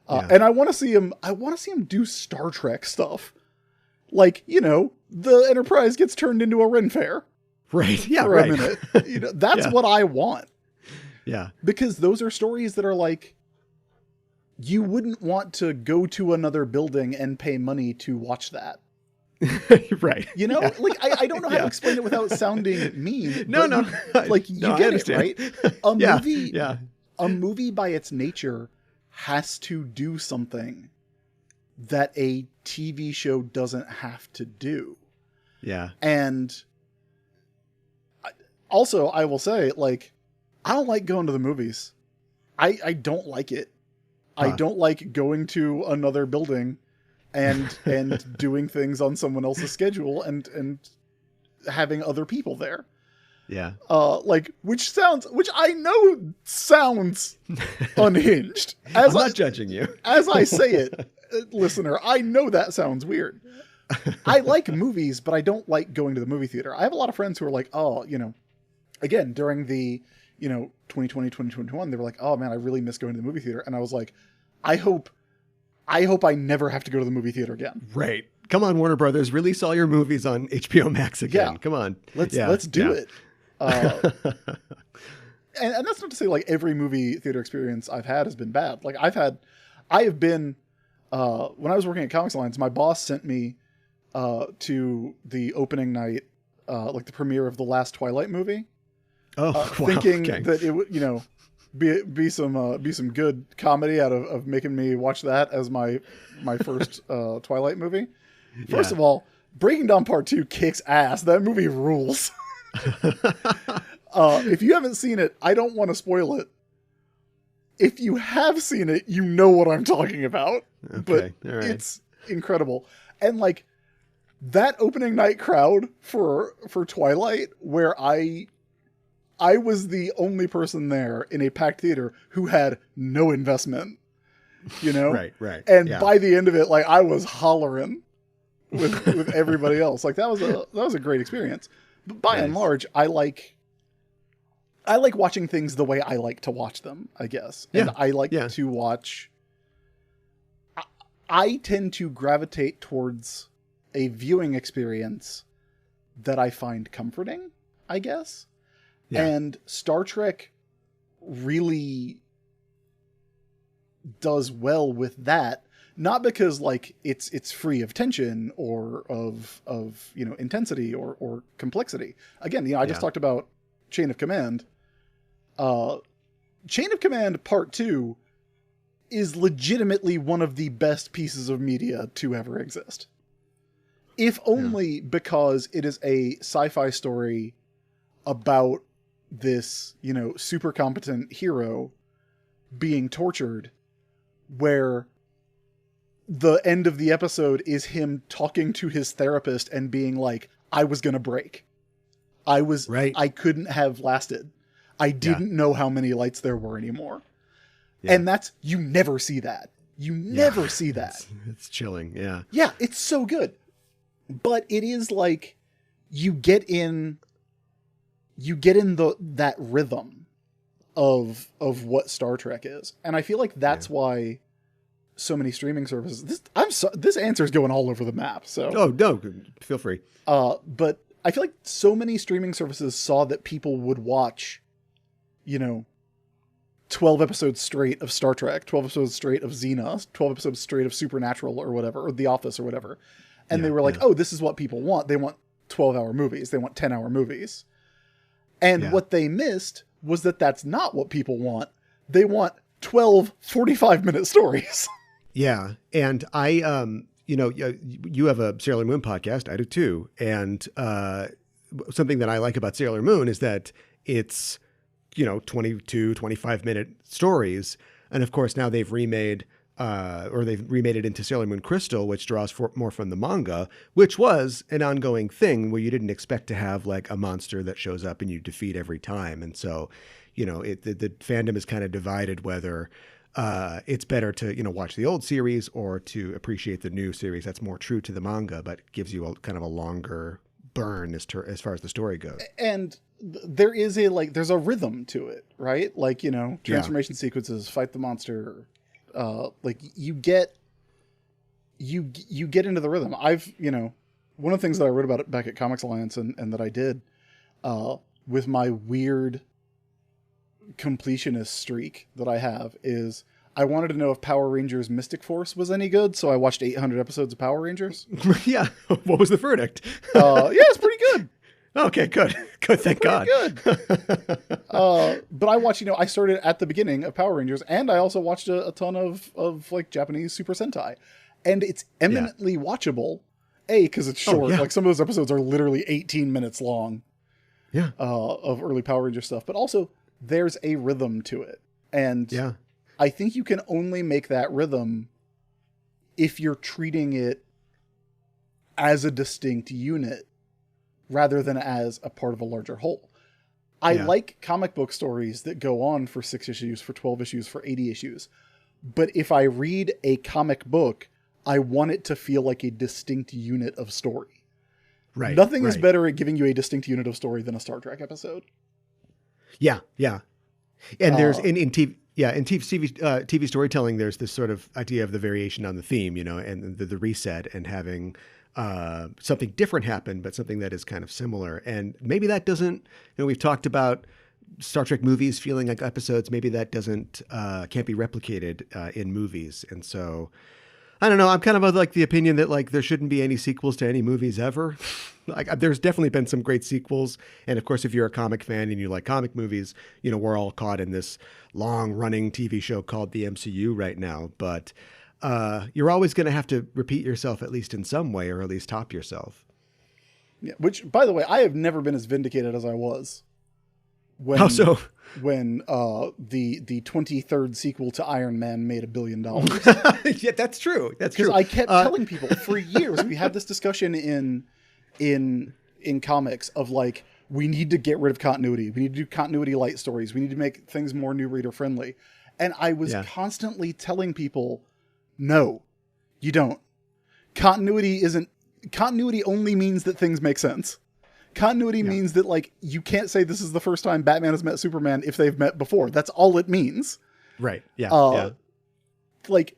[SPEAKER 2] And I want to see him do Star Trek stuff. Like, you know, the Enterprise gets turned into a Ren Fair.
[SPEAKER 1] Right. Yeah.
[SPEAKER 2] For a minute. You know, that's what I want.
[SPEAKER 1] Yeah.
[SPEAKER 2] Because those are stories that are like, you wouldn't want to go to another building and pay money to watch that.
[SPEAKER 1] Right.
[SPEAKER 2] You know, like, I don't know how to explain it without sounding mean.
[SPEAKER 1] No.
[SPEAKER 2] Like, you get it, right? A movie by its nature has to do something that a TV show doesn't have to do.
[SPEAKER 1] Yeah.
[SPEAKER 2] And also, I will say, like, I don't like going to the movies. I don't like it. I don't like going to another building and doing things on someone else's schedule and having other people there.
[SPEAKER 1] Yeah.
[SPEAKER 2] Like, which I know sounds unhinged.
[SPEAKER 1] I'm not judging you.
[SPEAKER 2] As I say it, listener, I know that sounds weird. I like movies, but I don't like going to the movie theater. I have a lot of friends who are like, oh, you know, again, during the, you know, 2020, 2021, they were like, oh man, I really miss going to the movie theater. And I was like, I hope I never have to go to the movie theater again.
[SPEAKER 1] Right. Come on, Warner Brothers, release all your movies on HBO Max again. Yeah. Come on.
[SPEAKER 2] Let's do it. And that's not to say like every movie theater experience I've had has been bad. Like I've I have been, when I was working at Comics Alliance, my boss sent me to the opening night, like the premiere of the last Twilight movie.
[SPEAKER 1] Oh, wow.
[SPEAKER 2] Thinking
[SPEAKER 1] Okay.
[SPEAKER 2] that it would, be some good comedy out of making me watch that as my first Twilight movie. First of all, Breaking Dawn Part 2 kicks ass. That movie rules. If you haven't seen it, I don't want to spoil it. If you have seen it, you know what I'm talking about.
[SPEAKER 1] Okay.
[SPEAKER 2] But
[SPEAKER 1] All right.
[SPEAKER 2] it's incredible. And like that opening night crowd for Twilight, where I was the only person there in a packed theater who had no investment,
[SPEAKER 1] Right.
[SPEAKER 2] And
[SPEAKER 1] Yeah.
[SPEAKER 2] by the end of it, like I was hollering with everybody else. Like that was a great experience. But by and
[SPEAKER 1] Nice.
[SPEAKER 2] large, I like watching things the way I like to watch them, I guess. And
[SPEAKER 1] Yeah.
[SPEAKER 2] I like
[SPEAKER 1] Yeah.
[SPEAKER 2] to watch. I tend to gravitate towards a viewing experience that I find comforting, I guess.
[SPEAKER 1] Yeah.
[SPEAKER 2] And Star Trek really does well with that. Not because like it's free of tension or of intensity or complexity. Again, I just talked about Chain of Command. Chain of Command Part 2 is legitimately one of the best pieces of media to ever exist. If only because it is a sci-fi story about this, super competent hero being tortured, where the end of the episode is him talking to his therapist and being like, I was going to break. I couldn't have lasted. I didn't know how many lights there were anymore. Yeah. And you never see that. You never see that.
[SPEAKER 1] It's chilling. Yeah.
[SPEAKER 2] Yeah. It's so good. But it is like, you get in that rhythm of what Star Trek is. And I feel like that's why so many streaming services, this answer is going all over the map. So,
[SPEAKER 1] oh no, feel free.
[SPEAKER 2] But I feel like so many streaming services saw that people would watch, 12 episodes straight of Star Trek, 12 episodes straight of Xena, 12 episodes straight of Supernatural or whatever, or The Office or whatever. And they were like, oh, this is what people want. They want 12-hour movies. They want 10-hour movies. And what they missed was that that's not what people want. They want 12 45-minute stories.
[SPEAKER 1] Yeah. And I, you have a Sailor Moon podcast. I do too. And something that I like about Sailor Moon is that it's, 22, 25-minute stories. And of course, now they've remade it into Sailor Moon Crystal, which draws more from the manga, which was an ongoing thing where you didn't expect to have like a monster that shows up and you defeat every time. And so, the fandom is kind of divided whether it's better to, watch the old series or to appreciate the new series that's more true to the manga, but gives you kind of a longer burn as far as the story goes.
[SPEAKER 2] And there is there's a rhythm to it, right? Like, transformation sequences, fight the monster, like you get into the rhythm. I've, one of the things that I wrote about it back at Comics Alliance and that I did, with my weird completionist streak that I have is I wanted to know if Power Rangers Mystic Force was any good. So I watched 800 episodes of Power Rangers.
[SPEAKER 1] Yeah. What was the verdict?
[SPEAKER 2] It's pretty good.
[SPEAKER 1] Okay, good. Thank God.
[SPEAKER 2] Good. But I watched, I started at the beginning of Power Rangers, and I also watched a ton of like Japanese Super Sentai, and it's eminently watchable. Because it's short. Like some of those episodes are literally 18 minutes long.
[SPEAKER 1] Yeah.
[SPEAKER 2] Of early Power Ranger stuff, but also there's a rhythm to it, and I think you can only make that rhythm if you're treating it as a distinct unit rather than as a part of a larger whole. I like comic book stories that go on for 6 issues, for 12 issues, for 80 issues. But if I read a comic book, I want it to feel like a distinct unit of story.
[SPEAKER 1] Right.
[SPEAKER 2] Nothing is better at giving you a distinct unit of story than a Star Trek episode.
[SPEAKER 1] Yeah. And there's in TV. Yeah, in TV storytelling, there's this sort of idea of the variation on the theme, and the reset, and having something different happen, but something that is kind of similar. And maybe that doesn't, we've talked about Star Trek movies feeling like episodes, maybe that can't be replicated in movies. And so, I don't know. I'm kind of like the opinion that like there shouldn't be any sequels to any movies ever. Like there's definitely been some great sequels. And of course, if you're a comic fan and you like comic movies, we're all caught in this long running TV show called the MCU right now. But you're always going to have to repeat yourself at least in some way, or at least top yourself.
[SPEAKER 2] Yeah, which, by the way, I have never been as vindicated as I was when
[SPEAKER 1] How so?
[SPEAKER 2] When the 23rd sequel to Iron Man made $1 billion.
[SPEAKER 1] Yeah, that's true. That's true.
[SPEAKER 2] Because I kept telling people for years, we had this discussion in comics of like, we need to get rid of continuity. We need to do continuity light stories. We need to make things more new reader friendly. And I was constantly telling people, no, you don't. Continuity only means that things make sense. Continuity means that, like, you can't say this is the first time Batman has met Superman if they've met before. That's all it means.
[SPEAKER 1] Right. Yeah.
[SPEAKER 2] Like,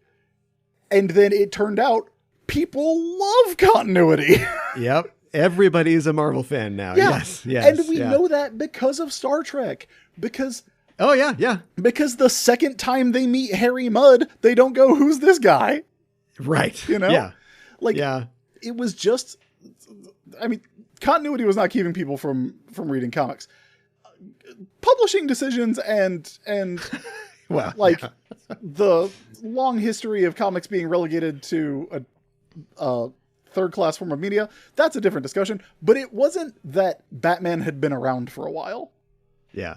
[SPEAKER 2] and then it turned out people love continuity.
[SPEAKER 1] Yep. Everybody's a Marvel fan now. Yeah. Yes.
[SPEAKER 2] And we know that because of Star Trek. Because Because the second time they meet Harry Mudd, they don't go, "Who's this guy?" Right.
[SPEAKER 1] Yeah.
[SPEAKER 2] It was just, I mean, continuity was not keeping people from reading comics. Publishing decisions and
[SPEAKER 1] well,
[SPEAKER 2] the long history of comics being relegated to a third-class form of media, that's a different discussion. But it wasn't that Batman had been around for a while.
[SPEAKER 1] Yeah.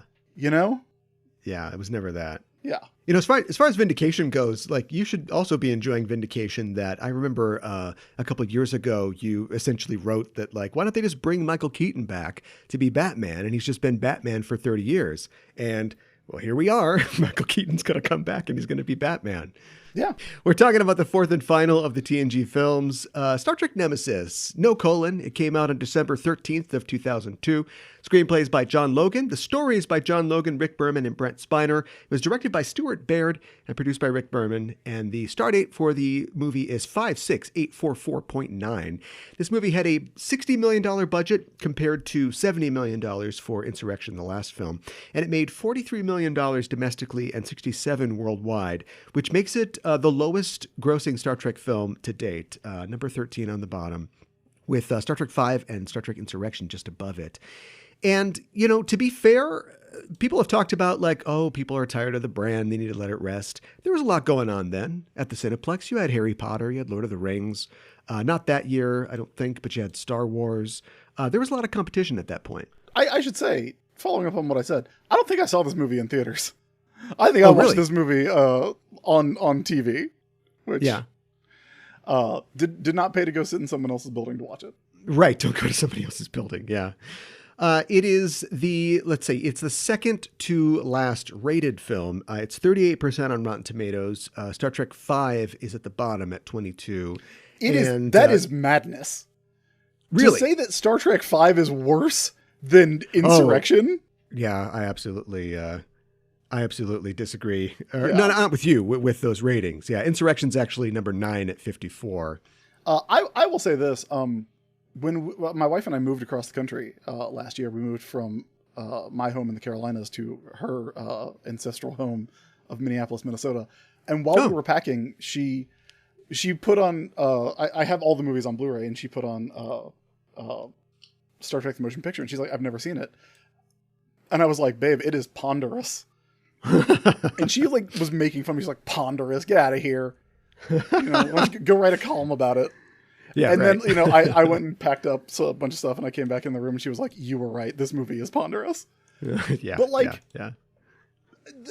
[SPEAKER 2] Yeah,
[SPEAKER 1] it was never that.
[SPEAKER 2] Yeah.
[SPEAKER 1] As far as Vindication goes, like, you should also be enjoying Vindication. That I remember a couple of years ago, you essentially wrote that, like, why don't they just bring Michael Keaton back to be Batman? And he's just been Batman for 30 years. And, well, here we are. Michael Keaton's going to come back and he's going to be Batman.
[SPEAKER 2] Yeah.
[SPEAKER 1] We're talking about the fourth and final of the TNG films, Star Trek Nemesis. No colon. It came out on December 13th of 2002. Screenplay is by John Logan. The story is by John Logan, Rick Berman, and Brent Spiner. It was directed by Stuart Baird and produced by Rick Berman. And the star date for the movie is 56844.9. This movie had a $60 million budget compared to $70 million for Insurrection, the last film. And it made $43 million domestically and $67 worldwide, which makes it the lowest grossing Star Trek film to date, number 13 on the bottom, with Star Trek V and Star Trek Insurrection just above it. And, to be fair, people have talked about, like, oh, people are tired of the brand, they need to let it rest. There was a lot going on then at the Cineplex. You had Harry Potter, you had Lord of the Rings. Not that year, I don't think, but you had Star Wars. There was a lot of competition at that point.
[SPEAKER 2] I should say, following up on what I said, I don't think I saw this movie in theaters. I think I watched this movie on TV, which did not pay to go sit in someone else's building to watch it.
[SPEAKER 1] Right, don't go to somebody else's building, yeah. It is it's the second to last rated film. It's 38% on Rotten Tomatoes. Star Trek V is at the bottom at 22.
[SPEAKER 2] That is madness.
[SPEAKER 1] Really?
[SPEAKER 2] To say that Star Trek V is worse than Insurrection?
[SPEAKER 1] Yeah, I absolutely disagree. Not with you, with those ratings. Yeah, Insurrection's actually number 9 at 54.
[SPEAKER 2] I will say this. When my wife and I moved across the country last year, we moved from my home in the Carolinas to her ancestral home of Minneapolis, Minnesota. And while we were packing, she put on, I have all the movies on Blu-ray, and she put on Star Trek the Motion Picture, and she's like, I've never seen it. And I was like, babe, it is ponderous. And she was making fun of me. She's like, ponderous, get out of here. Why don't you go write a column about it.
[SPEAKER 1] Yeah,
[SPEAKER 2] and then, I went and packed up a bunch of stuff, and I came back in the room, and she was like, you were right. This movie is ponderous.
[SPEAKER 1] Yeah.
[SPEAKER 2] But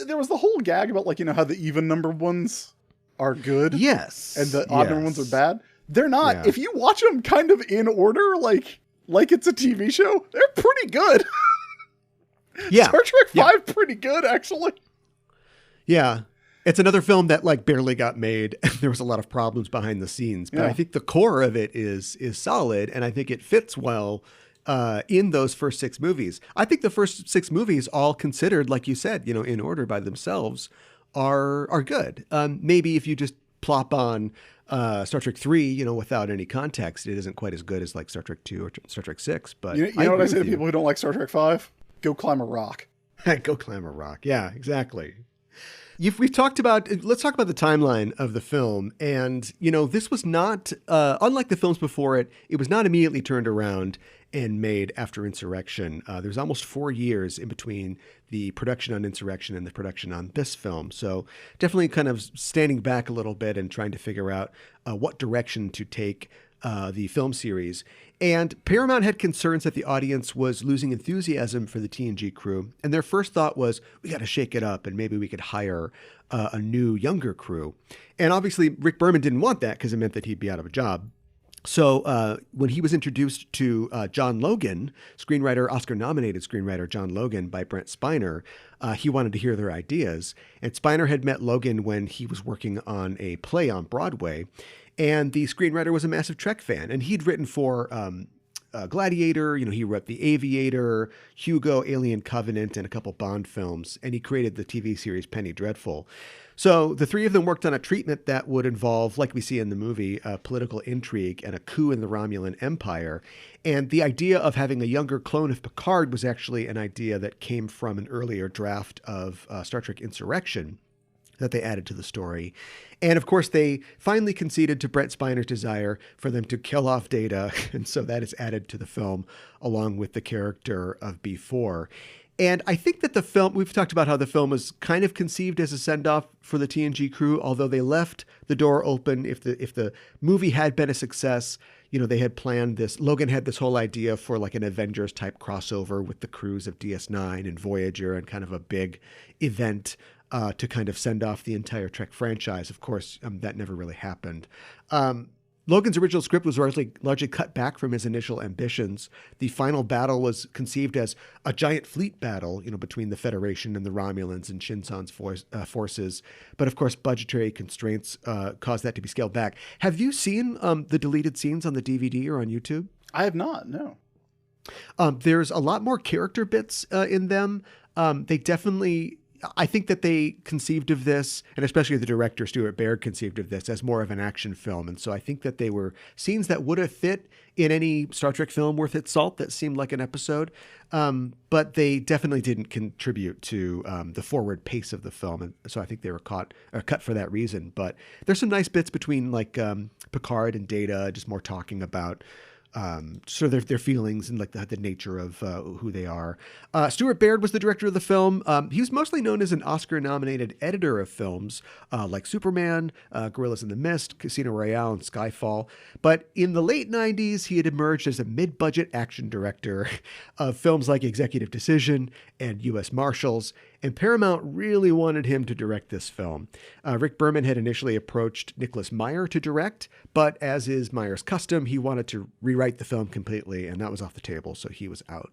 [SPEAKER 2] there was the whole gag about how the even number ones are good.
[SPEAKER 1] Yes.
[SPEAKER 2] And the odd number ones are bad. They're not. Yeah. If you watch them kind of in order, like it's a TV show, they're pretty good.
[SPEAKER 1] Yeah.
[SPEAKER 2] Star Trek V, pretty good, actually.
[SPEAKER 1] Yeah. It's another film that barely got made. There was a lot of problems behind the scenes, but I think the core of it is solid, and I think it fits well in those first 6 movies. I think the first 6 movies, all considered, like you said, in order by themselves, are good. Maybe if you just plop on Star Trek 3, without any context, it isn't quite as good as like Star Trek 2 or Star Trek 6. But
[SPEAKER 2] you know what I say to people who don't like Star Trek 5? Go climb a rock.
[SPEAKER 1] Go climb a rock. Yeah, exactly. We've talked about, let's talk about the timeline of the film. And, this was not, unlike the films before it, it was not immediately turned around and made after Insurrection. There's almost 4 years in between the production on Insurrection and the production on this film. So definitely kind of standing back a little bit and trying to figure out what direction to take the film series. And Paramount had concerns that the audience was losing enthusiasm for the TNG crew. And their first thought was, we got to shake it up and maybe we could hire a new, younger crew. And obviously, Rick Berman didn't want that because it meant that he'd be out of a job. So when he was introduced to John Logan, Oscar-nominated screenwriter John Logan by Brent Spiner, he wanted to hear their ideas. And Spiner had met Logan when he was working on a play on Broadway. And the screenwriter was a massive Trek fan. And he'd written for Gladiator, he wrote The Aviator, Hugo, Alien Covenant, and a couple Bond films. And he created the TV series Penny Dreadful. So the three of them worked on a treatment that would involve, like we see in the movie, political intrigue and a coup in the Romulan Empire. And the idea of having a younger clone of Picard was actually an idea that came from an earlier draft of Star Trek Insurrection that they added to the story. And of course, they finally conceded to Brent Spiner's desire for them to kill off Data. And so that is added to the film along with the character of B4. And I think that the film, we've talked about how the film was kind of conceived as a send-off for the TNG crew, although they left the door open. If the movie had been a success, they had planned this. Logan had this whole idea for like an Avengers type crossover with the crews of DS9 and Voyager and kind of a big event to kind of send off the entire Trek franchise. Of course, that never really happened. Logan's original script was largely cut back from his initial ambitions. The final battle was conceived as a giant fleet battle, between the Federation and the Romulans and Shinzon's forces. But of course, budgetary constraints caused that to be scaled back. Have you seen the deleted scenes on the DVD or on YouTube?
[SPEAKER 2] I have not, no.
[SPEAKER 1] There's a lot more character bits in them. They definitely... I think that they conceived of this, and especially the director, Stuart Baird, conceived of this as more of an action film. And so I think that they were scenes that would have fit in any Star Trek film worth its salt that seemed like an episode. But they definitely didn't contribute to the forward pace of the film. And so I think they were cut for that reason. But there's some nice bits between like Picard and Data, just more talking about sort of their feelings and like the nature of who they are. Stuart Baird was the director of the film. He was mostly known as an Oscar-nominated editor of films like Superman, Gorillas in the Mist, Casino Royale, and Skyfall. But in the late 90s, he had emerged as a mid-budget action director of films like Executive Decision and U.S. Marshals. And Paramount really wanted him to direct this film. Rick Berman had initially approached Nicholas Meyer to direct, but as is Meyer's custom, he wanted to rewrite the film completely, and that was off the table, so he was out.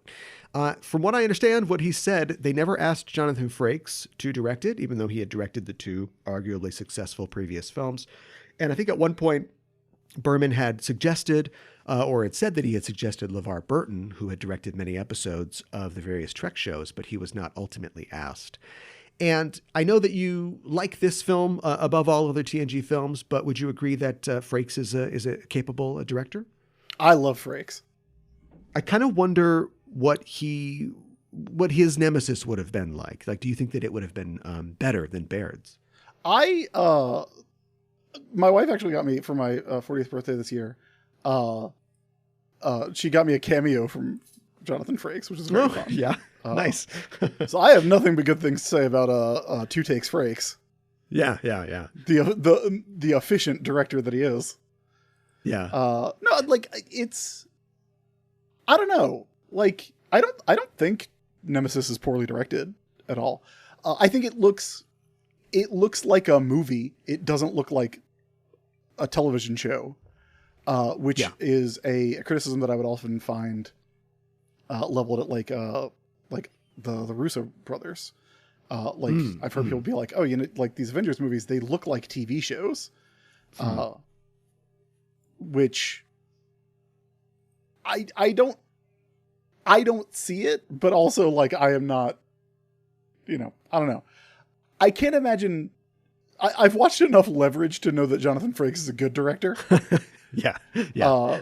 [SPEAKER 1] From what I understand, what he said, they never asked Jonathan Frakes to direct it, even though he had directed the two arguably successful previous films. And I think at one point, Berman had suggested, or had said that he had suggested LeVar Burton, who had directed many episodes of the various Trek shows, but he was not ultimately asked. And I know that you like this film above all other TNG films, but would you agree that Frakes is a capable director?
[SPEAKER 2] I love Frakes.
[SPEAKER 1] I kind of wonder what his Nemesis would have been like. Like, do you think that it would have been better than Baird's?
[SPEAKER 2] My wife actually got me for my 40th birthday this year. She got me a cameo from Jonathan Frakes, which is very fun.
[SPEAKER 1] Yeah, nice.
[SPEAKER 2] So I have nothing but good things to say about Two Takes Frakes.
[SPEAKER 1] Yeah.
[SPEAKER 2] The efficient director that he is.
[SPEAKER 1] Yeah.
[SPEAKER 2] No, like it's. I don't know. Like I don't think Nemesis is poorly directed at all. I think it looks like a movie. It doesn't look like a television show, which is a criticism that I would often find leveled at like the Russo brothers. I've heard people be like, oh, like these Avengers movies, they look like TV shows, which I don't see it, but also like I am not, I don't know. I can't imagine. I've watched enough Leverage to know that Jonathan Frakes is a good director.
[SPEAKER 1] Yeah. Yeah.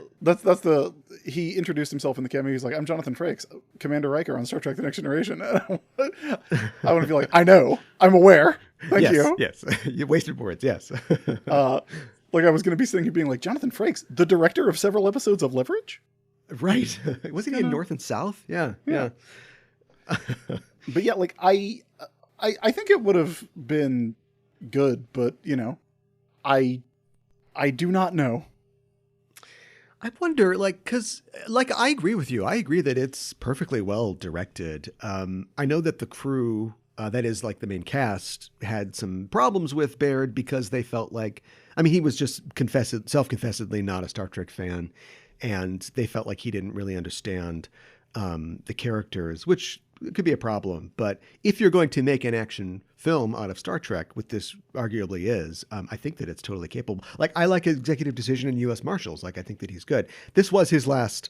[SPEAKER 2] He introduced himself in the cameo. He's like, I'm Jonathan Frakes, Commander Riker on Star Trek The Next Generation. I want to be like, I know, I'm aware. Thank you.
[SPEAKER 1] Yes. You wasted words. Yes.
[SPEAKER 2] Like I was going to be sitting here being like, Jonathan Frakes, the director of several episodes of Leverage?
[SPEAKER 1] Right. Wasn't he in North and South? Yeah.
[SPEAKER 2] But yeah, like I think it would have been good, but I do not know.
[SPEAKER 1] I wonder, because I agree with you. I agree that it's perfectly well directed. I know that the crew, that is like the main cast, had some problems with Baird because they felt like, he was just self-confessedly not a Star Trek fan, and they felt like he didn't really understand the characters, which could be a problem. But if you're going to make an action film out of Star Trek, what this arguably is, I think that it's totally capable. Like, I like Executive Decision in U.S. Marshals. Like, I think that he's good. This was his last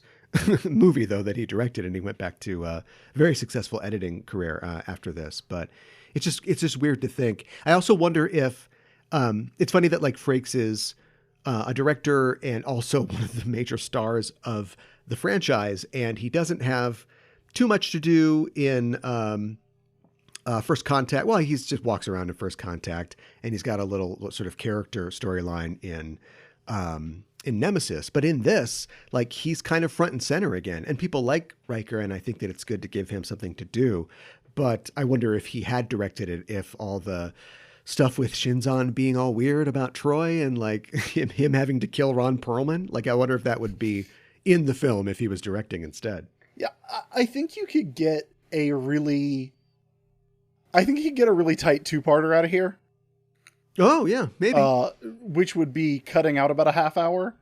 [SPEAKER 1] movie, though, that he directed, and he went back to a very successful editing career after this. But it's just weird to think. I also wonder if it's funny that like Frakes is a director and also one of the major stars of the franchise, and he doesn't have too much to do in First Contact. Well, he just walks around in First Contact, and he's got a little sort of character storyline in Nemesis. But in this, like, he's kind of front and center again, and people like Riker, and I think that it's good to give him something to do. But I wonder if he had directed it, if all the stuff with Shinzon being all weird about Troy and like him having to kill Ron Perlman, like I wonder if that would be in the film if he was directing instead.
[SPEAKER 2] Yeah, I think you could get a really tight two-parter out of here.
[SPEAKER 1] Oh yeah, maybe.
[SPEAKER 2] Which would be cutting out about a half hour.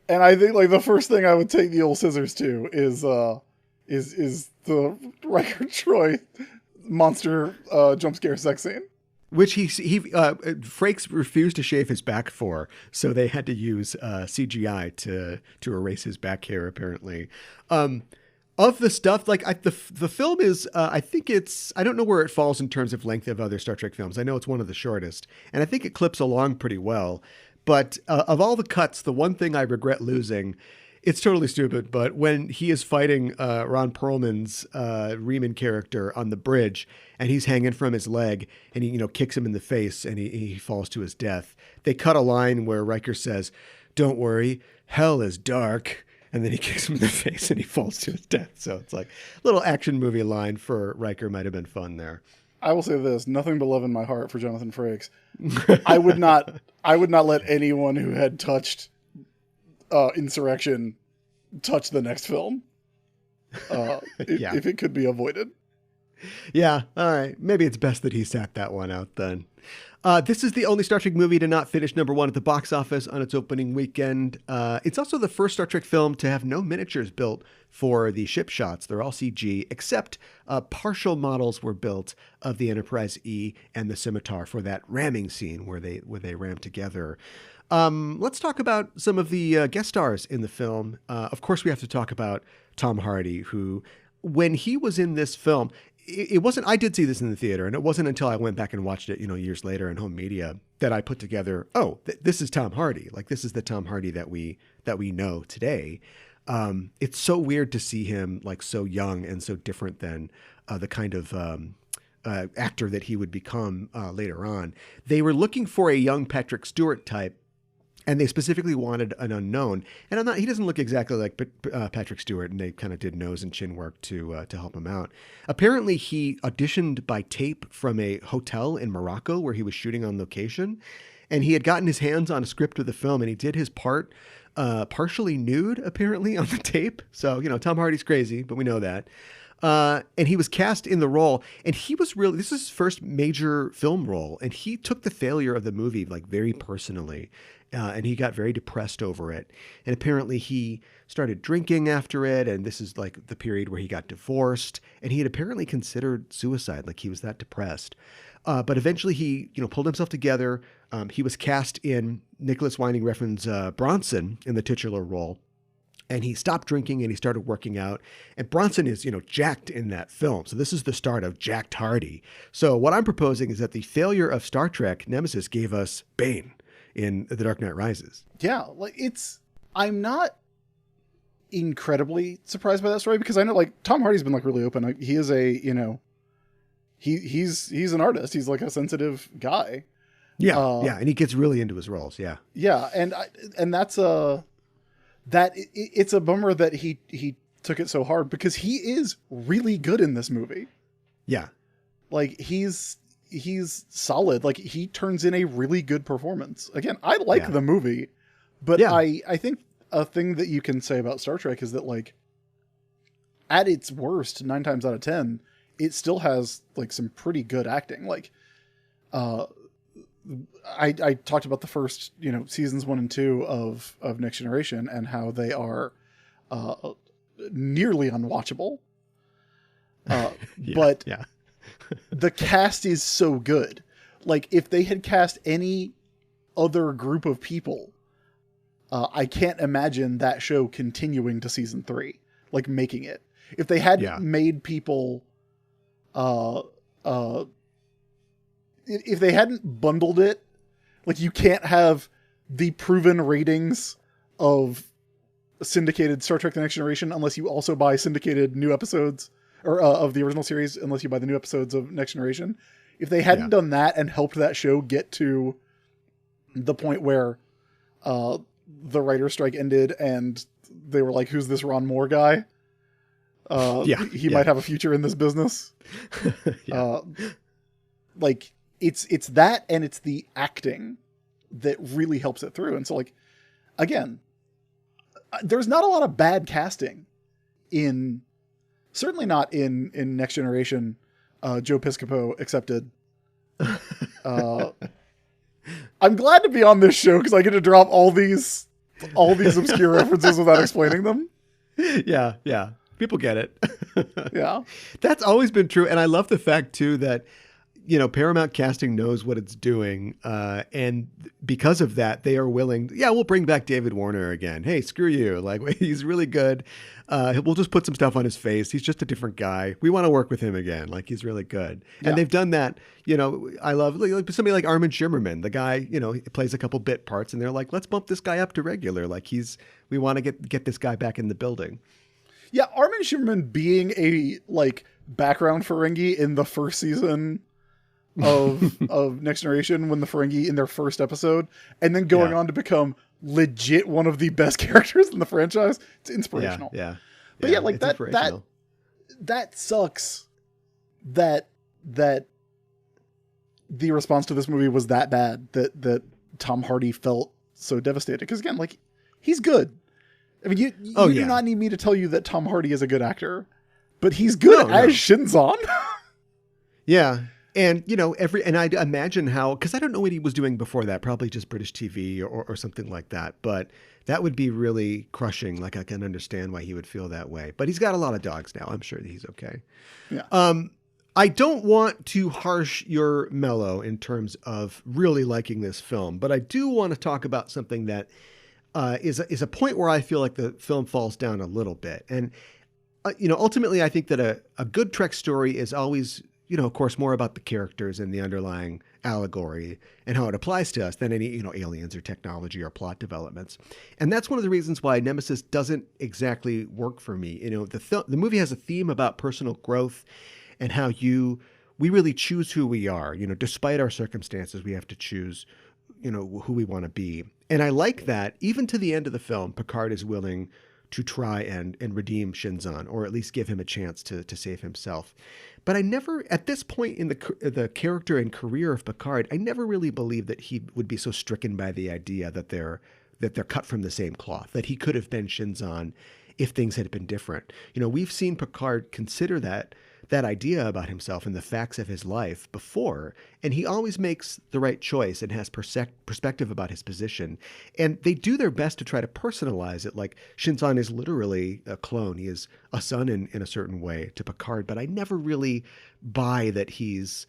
[SPEAKER 2] And I think like the first thing I would take the old scissors to is the Riker Troy monster jump scare sex scene.
[SPEAKER 1] Which he Frakes refused to shave his back for, so they had to use CGI to erase his back hair. Apparently, of the stuff like the film is, I think I don't know where it falls in terms of length of other Star Trek films. I know it's one of the shortest, and I think it clips along pretty well. But of all the cuts, the one thing I regret losing. It's totally stupid, but when he is fighting Ron Perlman's Riemann character on the bridge, and he's hanging from his leg, and he kicks him in the face, and he falls to his death. They cut a line where Riker says, "Don't worry, hell is dark," and then he kicks him in the face, and he falls to his death. So it's like a little action movie line for Riker might have been fun there.
[SPEAKER 2] I will say this: nothing but love in my heart for Jonathan Frakes. I would not let anyone who had touched Insurrection touch the next film if it could be avoided.
[SPEAKER 1] Yeah, all right. Maybe it's best that he sat that one out then. This is the only Star Trek movie to not finish #1 at the box office on its opening weekend. It's also the first Star Trek film to have no miniatures built for the ship shots. They're all CG, except partial models were built of the Enterprise E and the Scimitar for that ramming scene where they ram together. Let's talk about some of the guest stars in the film. Of course, we have to talk about Tom Hardy, who, when he was in this film, it wasn't, I did see this in the theater, and it wasn't until I went back and watched it, years later in home media that I put together, this is Tom Hardy. Like, this is the Tom Hardy that we know today. It's so weird to see him like so young and so different than the kind of actor that he would become later on. They were looking for a young Patrick Stewart type, and they specifically wanted an unknown. And he doesn't look exactly like Patrick Stewart, and they kind of did nose and chin work to help him out. Apparently, he auditioned by tape from a hotel in Morocco where he was shooting on location, and he had gotten his hands on a script of the film, and he did his part partially nude, apparently, on the tape. So, Tom Hardy's crazy, but we know that. And he was cast in the role, and this is his first major film role, and he took the failure of the movie like very personally. And he got very depressed over it. And apparently he started drinking after it. And this is like the period where he got divorced. And he had apparently considered suicide, like he was that depressed. But eventually he, pulled himself together. He was cast in Nicholas Winding Refn's Bronson in the titular role. And he stopped drinking and he started working out. And Bronson is, jacked in that film. So this is the start of Jacked Hardy. So what I'm proposing is that the failure of Star Trek Nemesis gave us Bane. in The Dark Knight Rises.
[SPEAKER 2] Yeah, like I'm not incredibly surprised by that story because I know like Tom Hardy's been like really open. Like, he is he's an artist. He's like a sensitive guy.
[SPEAKER 1] Yeah, and he gets really into his roles. Yeah,
[SPEAKER 2] and that's it's a bummer that he took it so hard because he is really good in this movie.
[SPEAKER 1] Yeah,
[SPEAKER 2] like he's solid. Like he turns in a really good performance. Again, I like the movie, but I think a thing that you can say about Star Trek is that like at its worst, 9 times out of 10, it still has like some pretty good acting. Like, I talked about the first, seasons 1 and 2 of Next Generation and how they are nearly unwatchable. But the cast is so good. Like if they had cast any other group of people, I can't imagine that show continuing to season 3, like making it. If they had made people, if they hadn't bundled it, like you can't have the proven ratings of syndicated Star Trek The Next Generation unless you also buy syndicated new episodes or of the original series, unless you buy the new episodes of Next Generation. If they hadn't done that and helped that show get to the point where the writer's strike ended and they were like, who's this Ron Moore guy? He might have a future in this business. Like it's that, and it's the acting that really helps it through. And so like, again, there's not a lot of bad casting certainly not in Next Generation, Joe Piscopo accepted. I'm glad to be on this show because I get to drop all these obscure references without explaining them.
[SPEAKER 1] Yeah. People get it.
[SPEAKER 2] Yeah.
[SPEAKER 1] That's always been true. And I love the fact too that, Paramount Casting knows what it's doing. And because of that, they are willing, we'll bring back David Warner again. Hey, screw you. Like, he's really good. We'll just put some stuff on his face. He's just a different guy. We want to work with him again. Like, he's really good. And they've done that. I love like somebody like Armin Shimmerman, the guy, he plays a couple bit parts and they're like, let's bump this guy up to regular. Like we want to get this guy back in the building.
[SPEAKER 2] Yeah. Armin Shimmerman being a like background Ferengi in the first season of Next Generation, when the Ferengi in their first episode, and then going on to become legit one of the best characters in the franchise. It's inspirational. But like that sucks that the response to this movie was that bad that Tom Hardy felt so devastated. Because again, like, he's good. I mean, you do not need me to tell you that Tom Hardy is a good actor, but he's good as Shinzon.
[SPEAKER 1] Yeah. And, and I imagine how, because I don't know what he was doing before that, probably just British TV or something like that. But that would be really crushing. Like, I can understand why he would feel that way. But he's got a lot of dogs now. I'm sure that he's okay.
[SPEAKER 2] Yeah.
[SPEAKER 1] I don't want to harsh your mellow in terms of really liking this film, but I do want to talk about something that is a point where I feel like the film falls down a little bit. And, ultimately, I think that a good Trek story is always, of course, more about the characters and the underlying allegory and how it applies to us than any, aliens or technology or plot developments. And that's one of the reasons why Nemesis doesn't exactly work for me. The movie has a theme about personal growth and how we really choose who we are. Despite our circumstances, we have to choose, who we want to be. And I like that even to the end of the film, Picard is willing to try and redeem Shinzon, or at least give him a chance to save himself. But I never, at this point in the character and career of Picard, I never really believed that he would be so stricken by the idea that they're cut from the same cloth, that he could have been Shinzon if things had been different. We've seen Picard consider that idea about himself and the facts of his life before, and he always makes the right choice and has perspective about his position. And they do their best to try to personalize it, like Shinzon is literally a clone. He is a son in a certain way to Picard, but I never really buy that he's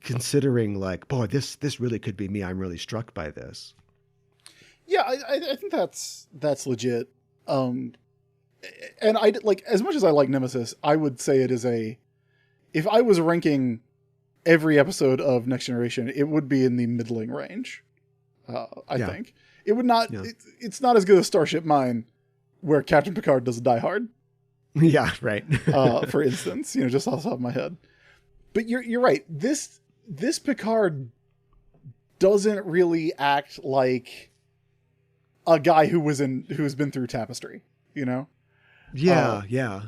[SPEAKER 1] considering like, boy, this really could be me. I'm really struck by this.
[SPEAKER 2] Yeah, I think that's legit. And I like, as much as I like Nemesis, I would say it is if I was ranking every episode of Next Generation, it would be in the middling range. I think it would not.
[SPEAKER 1] Yeah.
[SPEAKER 2] It's not as good as Starship Mine, where Captain Picard doesn't die hard.
[SPEAKER 1] Yeah, right.
[SPEAKER 2] For instance, just off the top of my head. But you're right. This Picard doesn't really act like a guy who's been through Tapestry,
[SPEAKER 1] Yeah, yeah.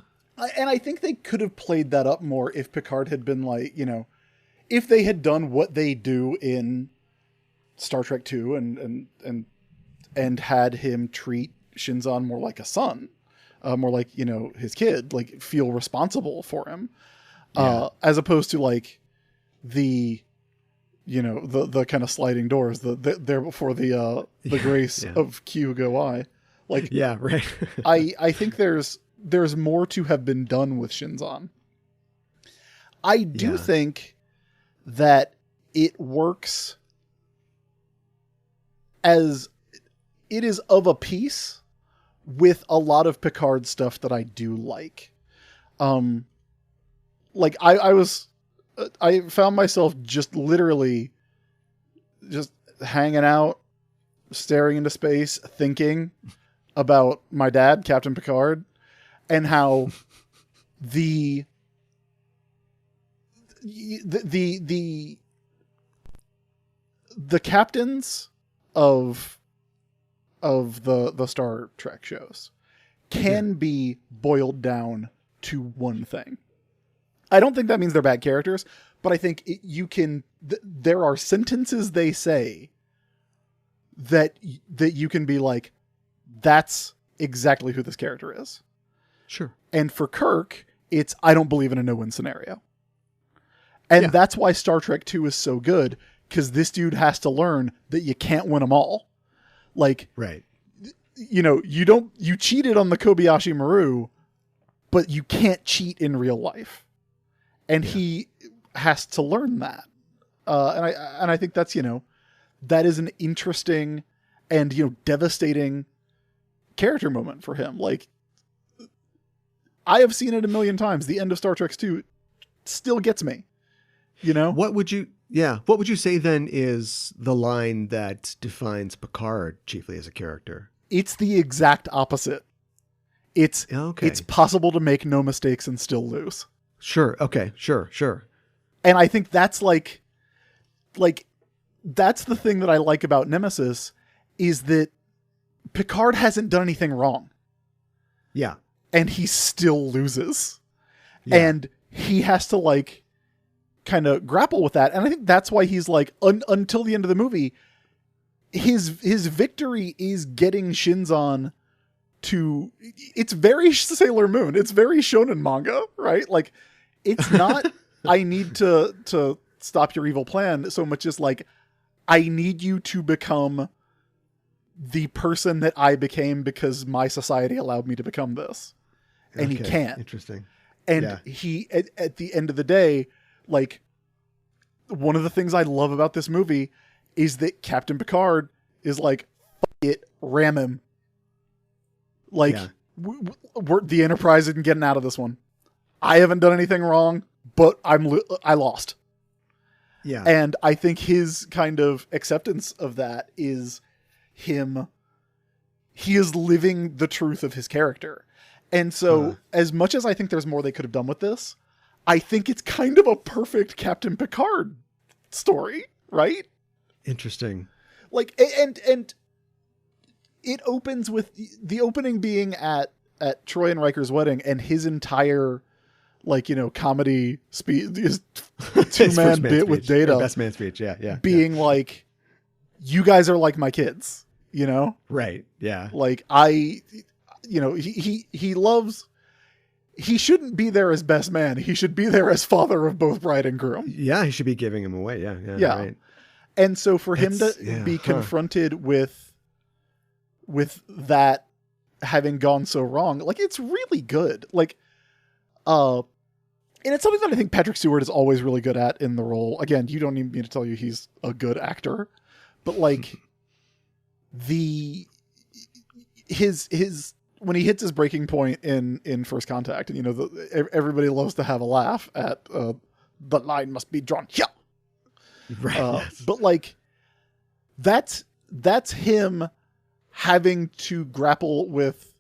[SPEAKER 2] And I think they could have played that up more if Picard had been like, if they had done what they do in Star Trek II and had him treat Shinzon more like a son, more like, his kid, like feel responsible for him, as opposed to like the kind of sliding doors, there before the grace of Q go I. Like,
[SPEAKER 1] yeah, right.
[SPEAKER 2] I think there's more to have been done with Shinzon. I do think that it works as it is of a piece with a lot of Picard stuff that I do like. Like I found myself just literally just hanging out, staring into space, thinking about my dad, Captain Picard, and how the captains of the Star Trek shows can be boiled down to one thing. I don't think that means they're bad characters, but I think there are sentences they say that you can be like, that's exactly who this character is.
[SPEAKER 1] Sure.
[SPEAKER 2] And for Kirk, it's, I don't believe in a no-win scenario. And that's why Star Trek 2 is so good, because this dude has to learn that you can't win them all. Like,
[SPEAKER 1] right.
[SPEAKER 2] You cheated on the Kobayashi Maru, but you can't cheat in real life. And he has to learn that. And I think that's, that is an interesting and, devastating character moment for him. Like, I have seen it a million times. The end of Star Trek 2 still gets me,
[SPEAKER 1] What would you say then is the line that defines Picard chiefly as a character?
[SPEAKER 2] It's the exact opposite. It's possible to make no mistakes and still lose.
[SPEAKER 1] Sure. Okay. Sure.
[SPEAKER 2] And I think that's like that's the thing that I like about Nemesis, is that Picard hasn't done anything wrong.
[SPEAKER 1] Yeah.
[SPEAKER 2] And he still loses.
[SPEAKER 1] Yeah.
[SPEAKER 2] And he has to kind of grapple with that. And I think that's why he's until the end of the movie, his victory is getting Shinzon to, it's very Sailor Moon. It's very shonen manga, right? Like, it's not, I need to stop your evil plan so much as I need you to become the person that I became because my society allowed me to become this. And he can't.
[SPEAKER 1] Interesting.
[SPEAKER 2] And he, at the end of the day, one of the things I love about this movie is that Captain Picard is like, fuck it, ram him. The Enterprise isn't getting out of this one. I haven't done anything wrong, but I lost.
[SPEAKER 1] Yeah.
[SPEAKER 2] And I think his kind of acceptance of that is he is living the truth of his character. And so as much as I think there's more they could have done with this, I think it's kind of a perfect Captain Picard story, right?
[SPEAKER 1] Interesting.
[SPEAKER 2] And it opens with the opening being at Troy and Riker's wedding, and his entire comedy speech, his two-man bit with Data,
[SPEAKER 1] best man speech,
[SPEAKER 2] being like, you guys are like my kids,
[SPEAKER 1] right? Yeah,
[SPEAKER 2] he loves. He shouldn't be there as best man. He should be there as father of both bride and groom.
[SPEAKER 1] Yeah, he should be giving him away. Yeah. Right.
[SPEAKER 2] And so for him to be confronted with that having gone so wrong, it's really good. And it's something that I think Patrick Stewart is always really good at in the role. Again, you don't need me to tell you he's a good actor, but his when he hits his breaking point in First Contact, and everybody loves to have a laugh at the line must be drawn here.
[SPEAKER 1] Right.
[SPEAKER 2] But that's that's him having to grapple with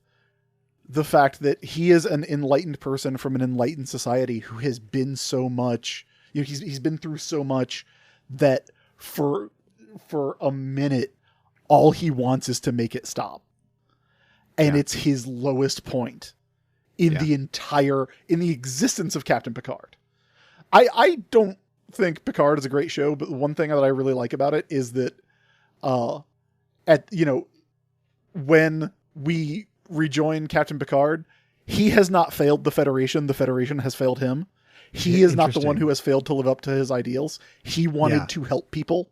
[SPEAKER 2] the fact that he is an enlightened person from an enlightened society who has been so much, he's been through so much that for a minute, all he wants is to make it stop. And it's his lowest point in the existence of Captain Picard. I don't think Picard is a great show, but the one thing that I really like about it is that, when we rejoin Captain Picard, he has not failed the Federation. The Federation has failed him. He is not the one who has failed to live up to his ideals. He wanted to help people.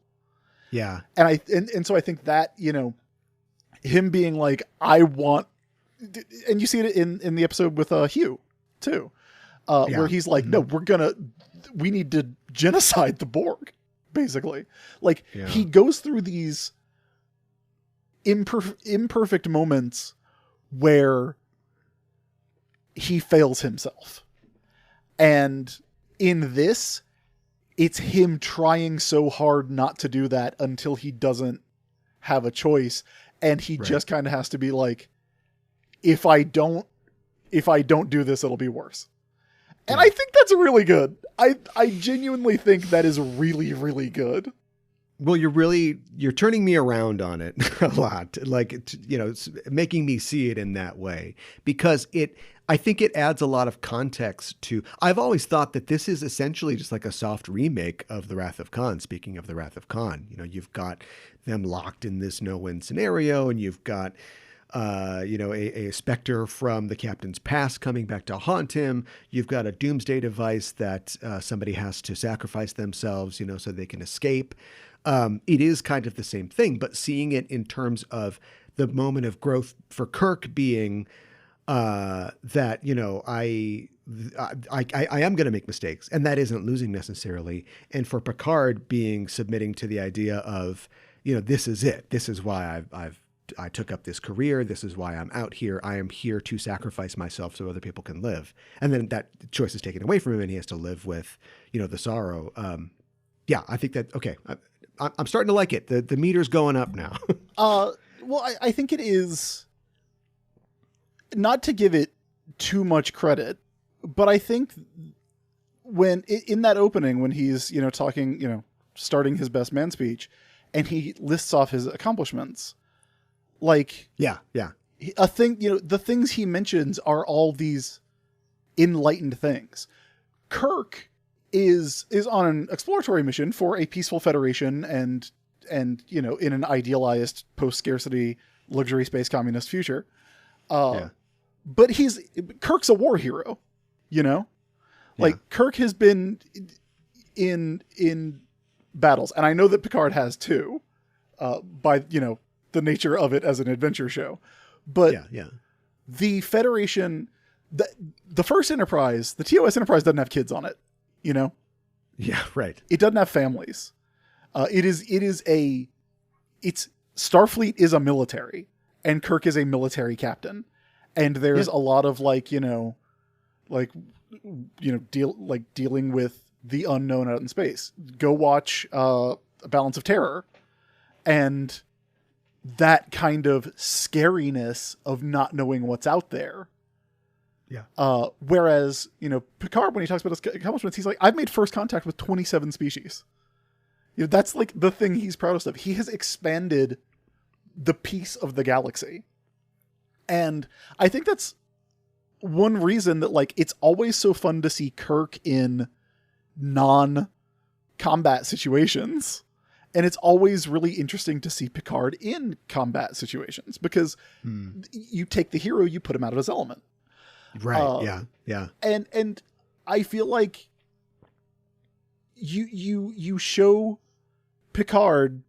[SPEAKER 1] Yeah.
[SPEAKER 2] And so I think that, him being like, I want, and you see it in the episode with Hugh too, where he's like, no, we need to genocide the Borg, basically. Like he goes through these imperfect moments where he fails himself. And in this, it's him trying so hard not to do that until he doesn't have a choice. And he just kind of has to be like, if I don't do this, it'll be worse. And I think that's really good. I genuinely think that is really, really good.
[SPEAKER 1] Well, you're turning me around on it a lot. Like, it's making me see it in that way, because I think it adds a lot of context to, I've always thought that this is essentially just like a soft remake of The Wrath of Khan. Speaking of The Wrath of Khan, you've got them locked in this no-win scenario, and you've got, a specter from the captain's past coming back to haunt him. You've got a doomsday device that somebody has to sacrifice themselves, so they can escape. It is kind of the same thing, but seeing it in terms of the moment of growth for Kirk being that, I am going to make mistakes, and that isn't losing necessarily. And for Picard submitting to the idea of, this is it. This is why I took up this career. This is why I'm out here. I am here to sacrifice myself so other people can live. And then that choice is taken away from him, and he has to live with, the sorrow. I think that, okay. I'm starting to like it. The meter's going up now.
[SPEAKER 2] Well, I think it is, not to give it too much credit, but I think when in that opening, when he's, talking, starting his best man speech, and he lists off his accomplishments, like, a thing, the things he mentions are all these enlightened things. Kirk is on an exploratory mission for a peaceful Federation and in an idealized post-scarcity luxury space communist future. But Kirk's a war hero, like Kirk has been in battles, and I know that Picard has too, by, the nature of it as an adventure show. But the Federation, the first Enterprise, the TOS Enterprise doesn't have kids on it.
[SPEAKER 1] Yeah, right.
[SPEAKER 2] It doesn't have families. Starfleet is a military, and Kirk is a military captain. And there's a lot of dealing with the unknown out in space. Go watch A Balance of Terror, and that kind of scariness of not knowing what's out there. Yeah. Whereas, Picard, when he talks about his accomplishments, he's like, I've made first contact with 27 species. That's like the thing he's proudest of. He has expanded the piece of the galaxy. And I think that's one reason that, it's always so fun to see Kirk in non-combat situations. And it's always really interesting to see Picard in combat situations, because you take the hero, you put him out of his element.
[SPEAKER 1] Right. Yeah.
[SPEAKER 2] And I feel like you show Picard,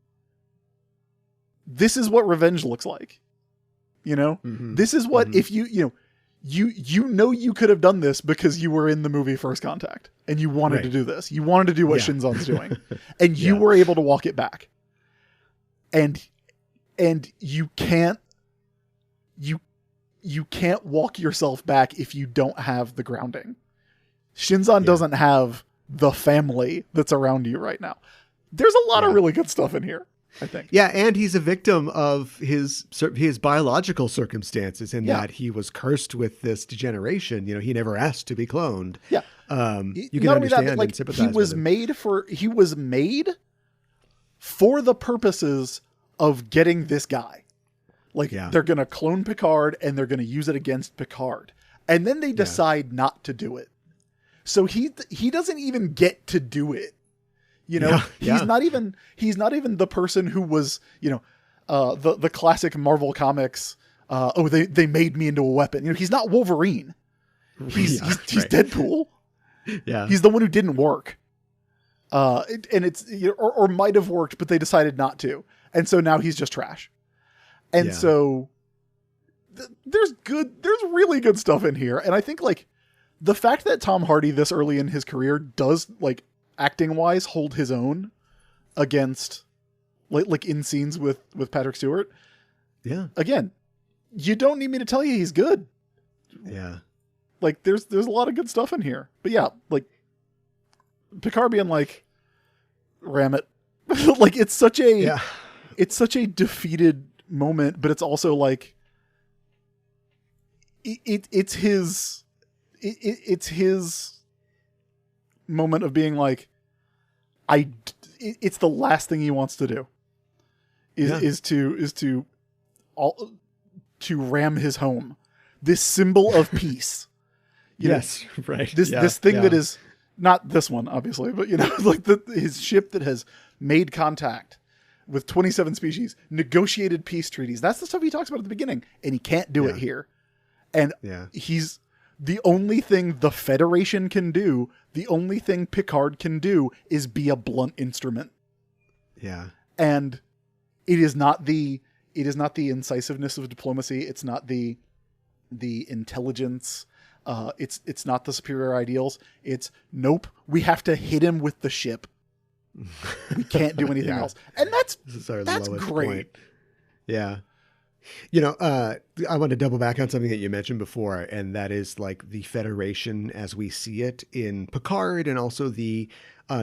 [SPEAKER 2] this is what revenge looks like. This is what, if you could have done this because you were in the movie First Contact and you wanted to do this. You wanted to do what Shinzon's doing, and you were able to walk it back. And you can't walk yourself back if you don't have the grounding. Shinzon doesn't have the family that's around you right now. There's a lot of really good stuff in here. I think.
[SPEAKER 1] Yeah, and he's a victim of his biological circumstances in that he was cursed with this degeneration. You know, he never asked to be cloned.
[SPEAKER 2] Yeah.
[SPEAKER 1] You can
[SPEAKER 2] Not only that,
[SPEAKER 1] understand
[SPEAKER 2] but, like,
[SPEAKER 1] and sympathize with him.
[SPEAKER 2] he was made for the purposes of getting this guy. Like, they're going to clone Picard and they're going to use it against Picard. And then they decide not to do it. So he doesn't even get to do it. You know, he's not even the person who was, you know, the classic Marvel comics. They made me into a weapon. You know, he's not Wolverine. He's Deadpool.
[SPEAKER 1] Yeah.
[SPEAKER 2] He's the one who didn't work. And it's, you know, or might have worked, but they decided not to. And so now he's just trash. And so there's really good stuff in here. And I think, like, the fact that Tom Hardy this early in his career does, like, acting wise hold his own against, like in scenes with Patrick Stewart.
[SPEAKER 1] Yeah.
[SPEAKER 2] Again, you don't need me to tell you he's good.
[SPEAKER 1] Yeah.
[SPEAKER 2] Like, there's a lot of good stuff in here. But yeah, like, Picard being like, ram it. Like, it's such a defeated moment, but it's also like, it's his moment of being like, it's the last thing he wants to do is to ram his home, this symbol of peace.
[SPEAKER 1] Yes. Right.
[SPEAKER 2] This thing that is not this one, obviously, but, you know, like his ship that has made contact with 27 species, negotiated peace treaties. That's the stuff he talks about at the beginning, and he can't do it here. And he's the only thing the Federation can do, the only thing Picard can do is be a blunt instrument.
[SPEAKER 1] Yeah.
[SPEAKER 2] And it is not the incisiveness of diplomacy. It's not the intelligence. It's not the superior ideals. It's nope. We have to hit him with the ship. We can't do anything else. And that's great. Point. Yeah.
[SPEAKER 1] You know, I want to double back on something that you mentioned before, and that is, like, the Federation as we see it in Picard, and also the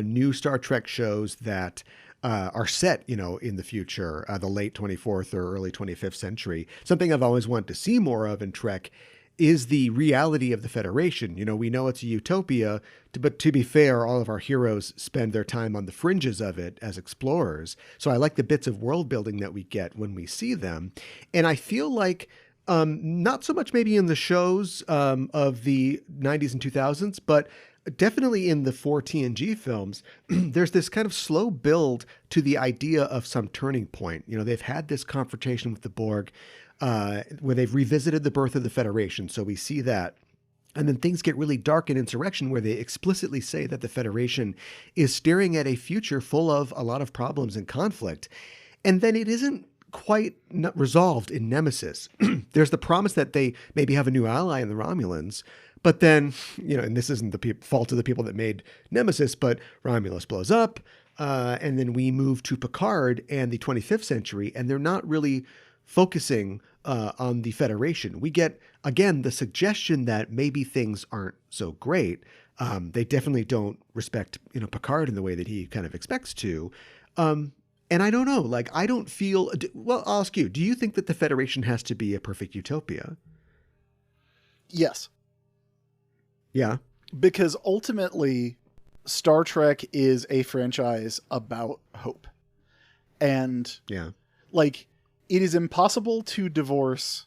[SPEAKER 1] new Star Trek shows that are set, you know, in the future, the late 24th or early 25th century. Something I've always wanted to see more of in Trek is the reality of the Federation. You know, we know it's a utopia, but to be fair, all of our heroes spend their time on the fringes of it as explorers. So I like the bits of world building that we get when we see them. And I feel like, not so much maybe in the shows of the 90s and 2000s, but definitely in the 4 TNG films, there's this kind of slow build to the idea of some turning point. You know, they've had this confrontation with the Borg, where they've revisited the birth of the Federation. So we see that. And then things get really dark in Insurrection, where they explicitly say that the Federation is staring at a future full of a lot of problems and conflict. And then it isn't quite not resolved in Nemesis. There's the promise that they maybe have a new ally in the Romulans. But then, you know, and this isn't the fault of the people that made Nemesis, but Romulus blows up. And then we move to Picard and the 25th century, and they're not really focusing on the Federation. We get, again, the suggestion that maybe things aren't so great. They definitely don't respect, you know, Picard in the way that he kind of expects to. And I don't know, like, I don't feel, well, I'll ask you, do you think that the Federation has to be a perfect utopia?
[SPEAKER 2] Yes.
[SPEAKER 1] Yeah.
[SPEAKER 2] Because ultimately, Star Trek is a franchise about hope. And, like, it is impossible to divorce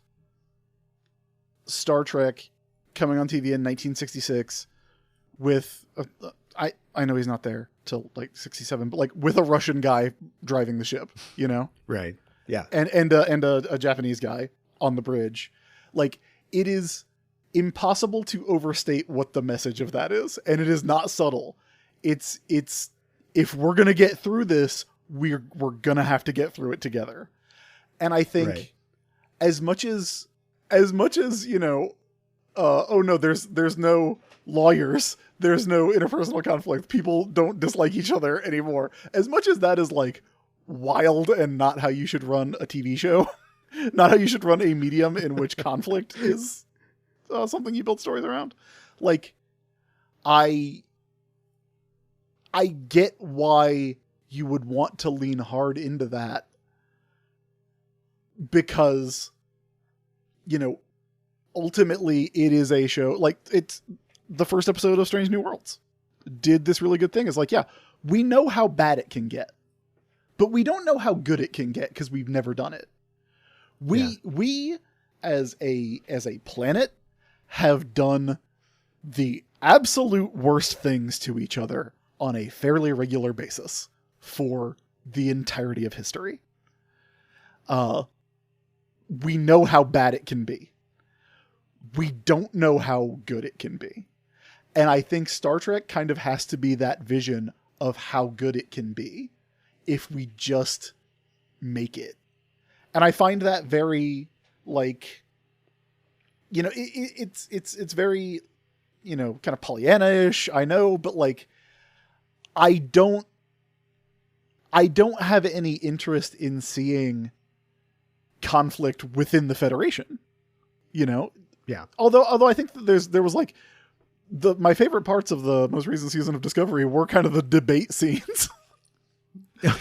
[SPEAKER 2] Star Trek coming on TV in 1966 with, I know he's not there till like 67, but like with a Russian guy driving the ship, you know?
[SPEAKER 1] Right. Yeah.
[SPEAKER 2] And a Japanese guy on the bridge. Like, it is impossible to overstate what the message of that is. And it is not subtle. It's if we're going to get through this, we're going to have to get through it together. And I think as much as, you know, oh no, there's no lawyers, there's no interpersonal conflict, people don't dislike each other anymore. As much as that is like wild and not how you should run a TV show, not how you should run a medium in which conflict is something you build stories around. Like, I get why you would want to lean hard into that because, ultimately it is a show, like it's the first episode of Strange New Worlds did this really good thing. It's like, yeah, we know how bad it can get, but we don't know how good it can get because we've never done it. We as a planet have done the absolute worst things to each other on a fairly regular basis for the entirety of history. We know how bad it can be. We don't know how good it can be. And I think Star Trek kind of has to be that vision of how good it can be if we just make it. And I find that very, like, it's very, kind of Pollyanna-ish, I know, but like, I don't have any interest in seeing conflict within the Federation,
[SPEAKER 1] Yeah.
[SPEAKER 2] Although I think that there was like my favorite parts of the most recent season of Discovery were kind of the debate scenes.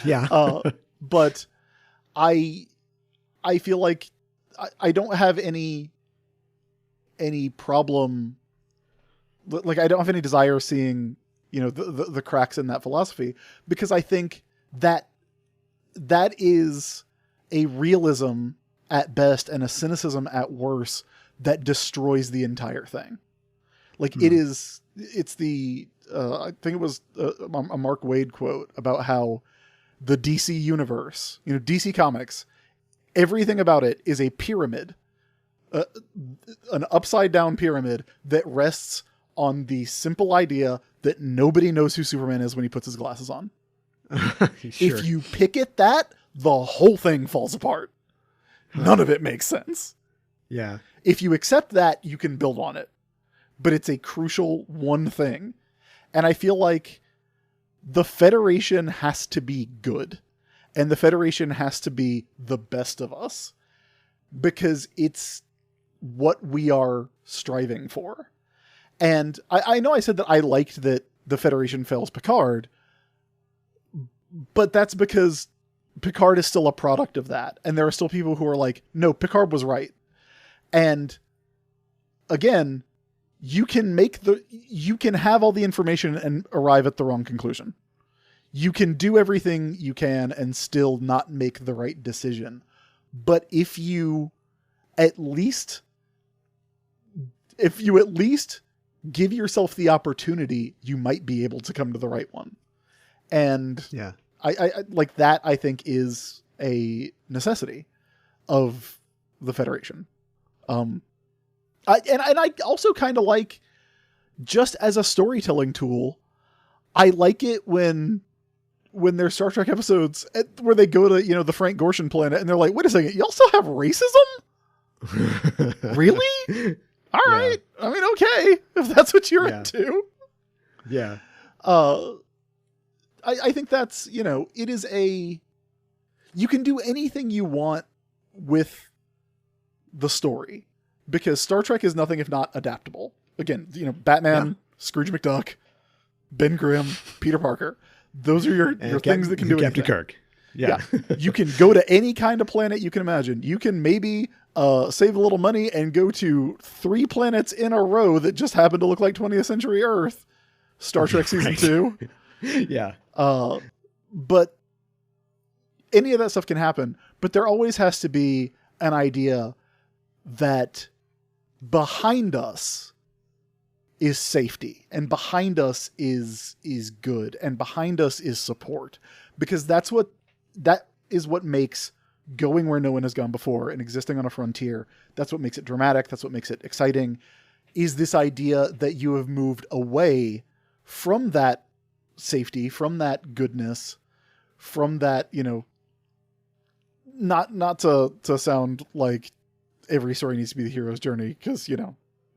[SPEAKER 1] Yeah.
[SPEAKER 2] But I feel like I don't have any problem. Like, I don't have any desire seeing, the cracks in that philosophy, because I think that is a realism at best and a cynicism at worst that destroys the entire thing. Like, it's the, I think it was a Mark Waid quote about how the DC universe, DC Comics, everything about it is a pyramid, an upside down pyramid that rests on the simple idea that nobody knows who Superman is when he puts his glasses on.
[SPEAKER 1] Sure.
[SPEAKER 2] If you pick at that, the whole thing falls apart. None of it makes sense.
[SPEAKER 1] Yeah.
[SPEAKER 2] If you accept that, you can build on it. But it's a crucial one thing. And I feel like the Federation has to be good. And the Federation has to be the best of us. Because it's what we are striving for. And I know I said that I liked that the Federation fails Picard. But that's because Picard is still a product of that. And there are still people who are like, no, Picard was right. And again, you can have all the information and arrive at the wrong conclusion. You can do everything you can and still not make the right decision. But if you at least give yourself the opportunity, you might be able to come to the right one. And
[SPEAKER 1] yeah,
[SPEAKER 2] I like that, I think, is a necessity of the Federation. I also kind of like, just as a storytelling tool, I like it when there's Star Trek episodes where they go to, the Frank Gorshin planet and they're like, wait a second, y'all still have racism? Really? All right. I mean, okay, if that's what you're into.
[SPEAKER 1] Yeah.
[SPEAKER 2] I think that's, it is you can do anything you want with the story, because Star Trek is nothing if not adaptable. Again, Batman, Scrooge McDuck, Ben Grimm, Peter Parker. Those are your things that can do
[SPEAKER 1] Captain
[SPEAKER 2] anything.
[SPEAKER 1] Kirk. Yeah.
[SPEAKER 2] You can go to any kind of planet you can imagine. You can maybe save a little money and go to 3 planets in a row that just happen to look like 20th century Earth. Star Trek Season 2.
[SPEAKER 1] Yeah.
[SPEAKER 2] But any of that stuff can happen. But there always has to be an idea that behind us is safety, and behind us is good, and behind us is support, because that is what makes going where no one has gone before and existing on a frontier. That's what makes it dramatic. That's what makes it exciting, is this idea that you have moved away from that safety, from that goodness, from that, not to sound like every story needs to be the hero's journey, because,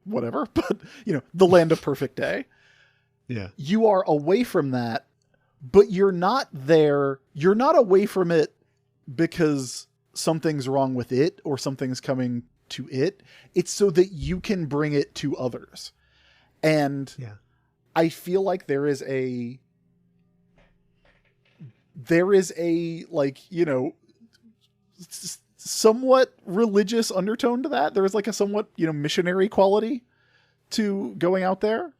[SPEAKER 2] whatever, but, the land of perfect day.
[SPEAKER 1] Yeah.
[SPEAKER 2] You are away from that, but you're not there. You're not away from it because something's wrong with it or something's coming to it. It's so that you can bring it to others. And I feel like there is there is a, like, you know, somewhat religious undertone to that. There is like a somewhat, you know, missionary quality to going out there.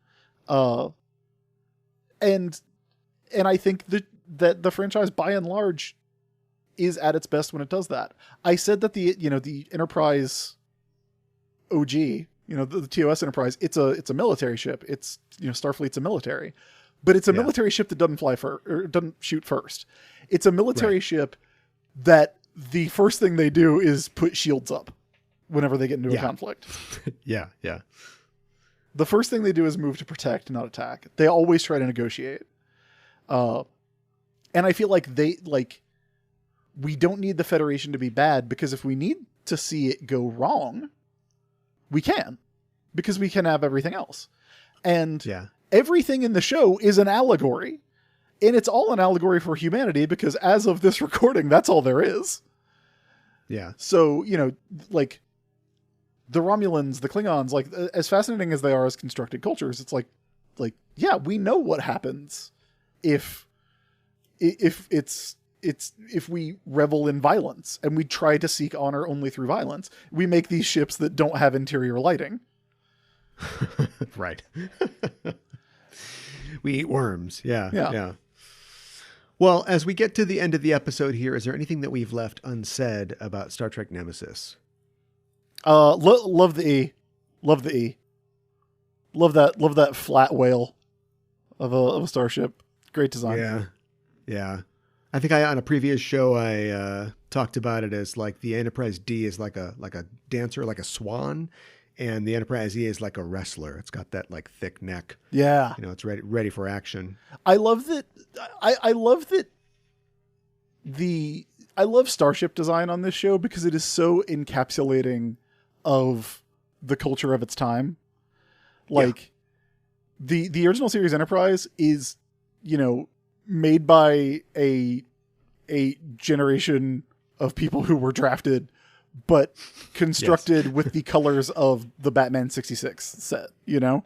[SPEAKER 2] And I think that the franchise by and large is at its best when it does that. I said that the Enterprise OG, you know, the TOS Enterprise, it's a military ship. It's, you know, Starfleet's a military, but it's a military ship that doesn't fly or doesn't shoot first. It's a military ship that the first thing they do is put shields up whenever they get into a conflict.
[SPEAKER 1] Yeah.
[SPEAKER 2] The first thing they do is move to protect, not attack. They always try to negotiate. And I feel like we don't need the Federation to be bad, because if we need to see it go wrong, we can, because we can have everything else. And everything in the show is an allegory, and it's all an allegory for humanity, because as of this recording, that's all there is.
[SPEAKER 1] Yeah.
[SPEAKER 2] So, you know, like the Romulans, the Klingons, like as fascinating as they are as constructed cultures, it's like, yeah, we know what happens if we revel in violence and we try to seek honor only through violence. We make these ships that don't have interior lighting.
[SPEAKER 1] Right. We eat worms. Yeah. Well, as we get to the end of the episode here, is there anything that we've left unsaid about Star Trek Nemesis?
[SPEAKER 2] Love the E. Love that flat whale of a starship. Great design.
[SPEAKER 1] Yeah. I think on a previous show, I talked about it as like the Enterprise D is like a dancer, like a swan, and the Enterprise E is like a wrestler. It's got that like thick neck.
[SPEAKER 2] Yeah.
[SPEAKER 1] You know, it's ready for action.
[SPEAKER 2] I love that. I love that. I love starship design on this show because it is so encapsulating of the culture of its time. Like the original series Enterprise is, you know, made by a generation of people who were drafted, but constructed with the colors of the Batman 66 set, you know?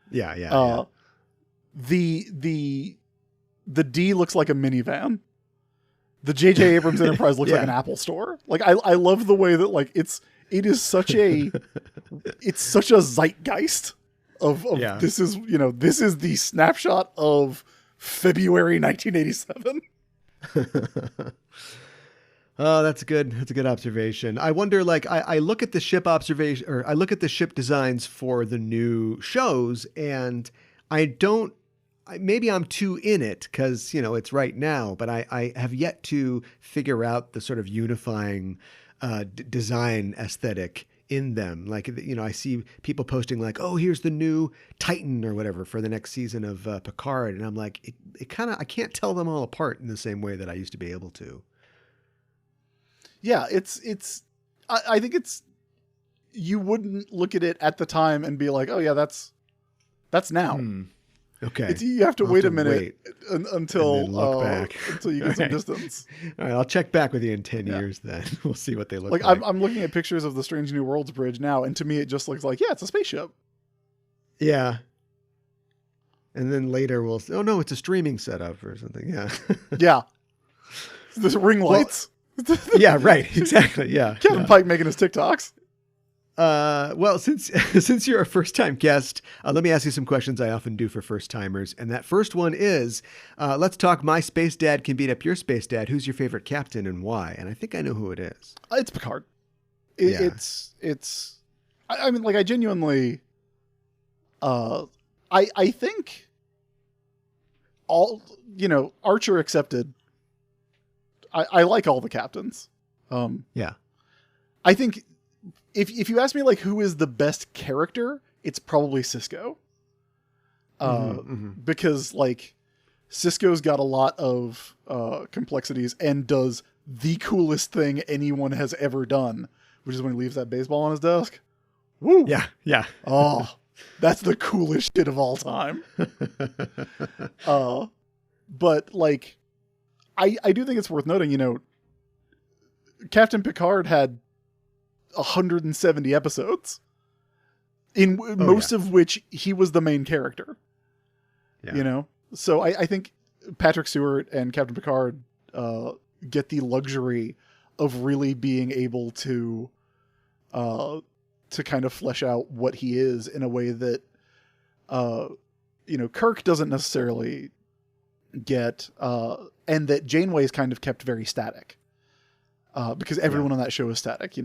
[SPEAKER 1] Yeah.
[SPEAKER 2] The D looks like a minivan. The J.J. Abrams Enterprise looks like an Apple store. Like, I love the way that, like, it is such a zeitgeist of this is, you know, this is the snapshot of February 1987.
[SPEAKER 1] Oh, that's good. That's a good observation. I wonder, like, I look at the ship observation, or I look at the ship designs for the new shows, and maybe I'm too in it because, you know, it's right now, but I have yet to figure out the sort of unifying design aesthetic in them. Like, you know, I see people posting like, oh, here's the new Titan or whatever for the next season of Picard. And I'm like, I can't tell them all apart in the same way that I used to be able to.
[SPEAKER 2] Yeah, I think you wouldn't look at it at the time and be like, oh yeah, that's now.
[SPEAKER 1] Okay.
[SPEAKER 2] You have to wait a minute until
[SPEAKER 1] look back.
[SPEAKER 2] until you get some distance.
[SPEAKER 1] All right, I'll check back with you in 10 years then. We'll see what they look like.
[SPEAKER 2] I'm looking at pictures of the Strange New Worlds bridge now, and to me it just looks like, it's a spaceship. Yeah.
[SPEAKER 1] And then later we'll say, oh no, it's a streaming setup or something. Yeah.
[SPEAKER 2] Yeah. There's ring lights.
[SPEAKER 1] Yeah, right. Exactly. Yeah.
[SPEAKER 2] Kevin Pike making his TikToks.
[SPEAKER 1] Well, since you're a first-time guest, let me ask you some questions I often do for first-timers. And that first one is, let's talk my space dad can beat up your space dad. Who's your favorite captain and why? And I think I know who it is.
[SPEAKER 2] It's Picard. It's I mean, like, I genuinely, I think all, you know, Archer accepted, I like all the captains.
[SPEAKER 1] Yeah.
[SPEAKER 2] I think if you ask me, like, who is the best character, it's probably Sisko. Because, like, Sisko's got a lot of complexities and does the coolest thing anyone has ever done, which is when he leaves that baseball on his desk. Woo!
[SPEAKER 1] Yeah.
[SPEAKER 2] Oh, that's the coolest shit of all time. But, like, I do think it's worth noting, you know, Captain Picard had 170 episodes, most of which he was the main character. Yeah. You know? So I think Patrick Stewart and Captain Picard get the luxury of really being able to kind of flesh out what he is in a way that Kirk doesn't necessarily get, and that Janeway is kind of kept very static, because everyone on that show is static.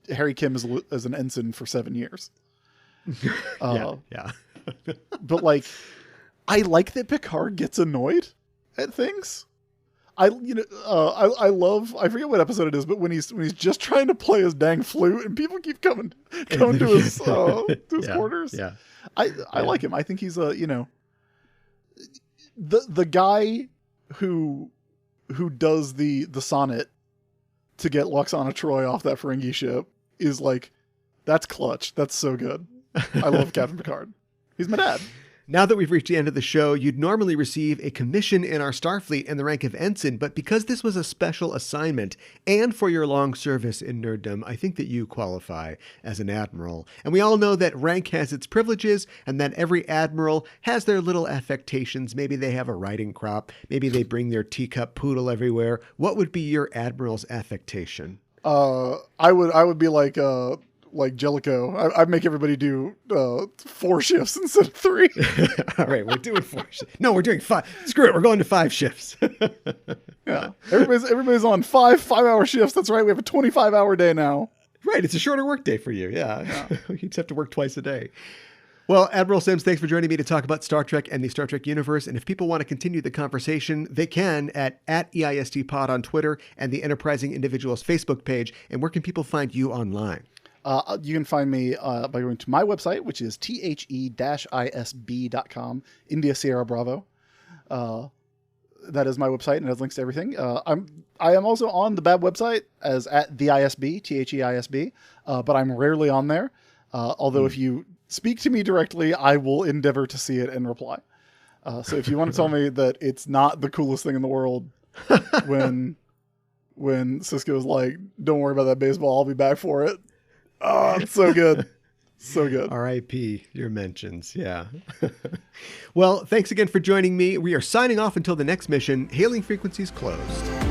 [SPEAKER 2] Harry Kim is an ensign for 7 years.
[SPEAKER 1] Yeah.
[SPEAKER 2] But like, I like that Picard gets annoyed at things. I forget what episode it is, but when he's just trying to play his dang flute and people keep coming to his quarters.
[SPEAKER 1] Yeah.
[SPEAKER 2] I like him. I think he's the guy who does the sonnet to get Loxana Troy off that Ferengi ship is like, that's clutch. That's so good. I love Captain Picard. He's my dad.
[SPEAKER 1] Now that we've reached the end of the show, you'd normally receive a commission in our Starfleet in the rank of ensign, but because this was a special assignment and for your long service in nerddom, I think that you qualify as an admiral. And we all know that rank has its privileges and that every admiral has their little affectations. Maybe they have a riding crop. Maybe they bring their teacup poodle everywhere. What would be your admiral's affectation?
[SPEAKER 2] I would be like Jellicoe. I'd make everybody do 4 shifts instead of 3.
[SPEAKER 1] All right, we're doing 4 shifts. No, we're doing 5. Screw it, we're going to 5 shifts.
[SPEAKER 2] Yeah, everybody's on 5-hour shifts. That's right. We have a 25-hour day now.
[SPEAKER 1] Right, it's a shorter work day for you. Yeah. You just have to work twice a day. Well, Admiral Sims, thanks for joining me to talk about Star Trek and the Star Trek universe. And if people want to continue the conversation, they can at EISTpod on Twitter and the Enterprising Individuals Facebook page. And where can people find you online?
[SPEAKER 2] You can find me by going to my website, which is the-isb.com, India Sierra Bravo. That is my website, and it has links to everything. I am also on the Bab website as at the ISB, THEISB, but I'm rarely on there. Although if you speak to me directly, I will endeavor to see it and reply. So if you want to tell me that it's not the coolest thing in the world when Sisko's like, don't worry about that baseball, I'll be back for it. Oh, it's so good. So good.
[SPEAKER 1] R.I.P. your mentions. Yeah. Well, thanks again for joining me. We are signing off until the next mission. Hailing frequencies closed.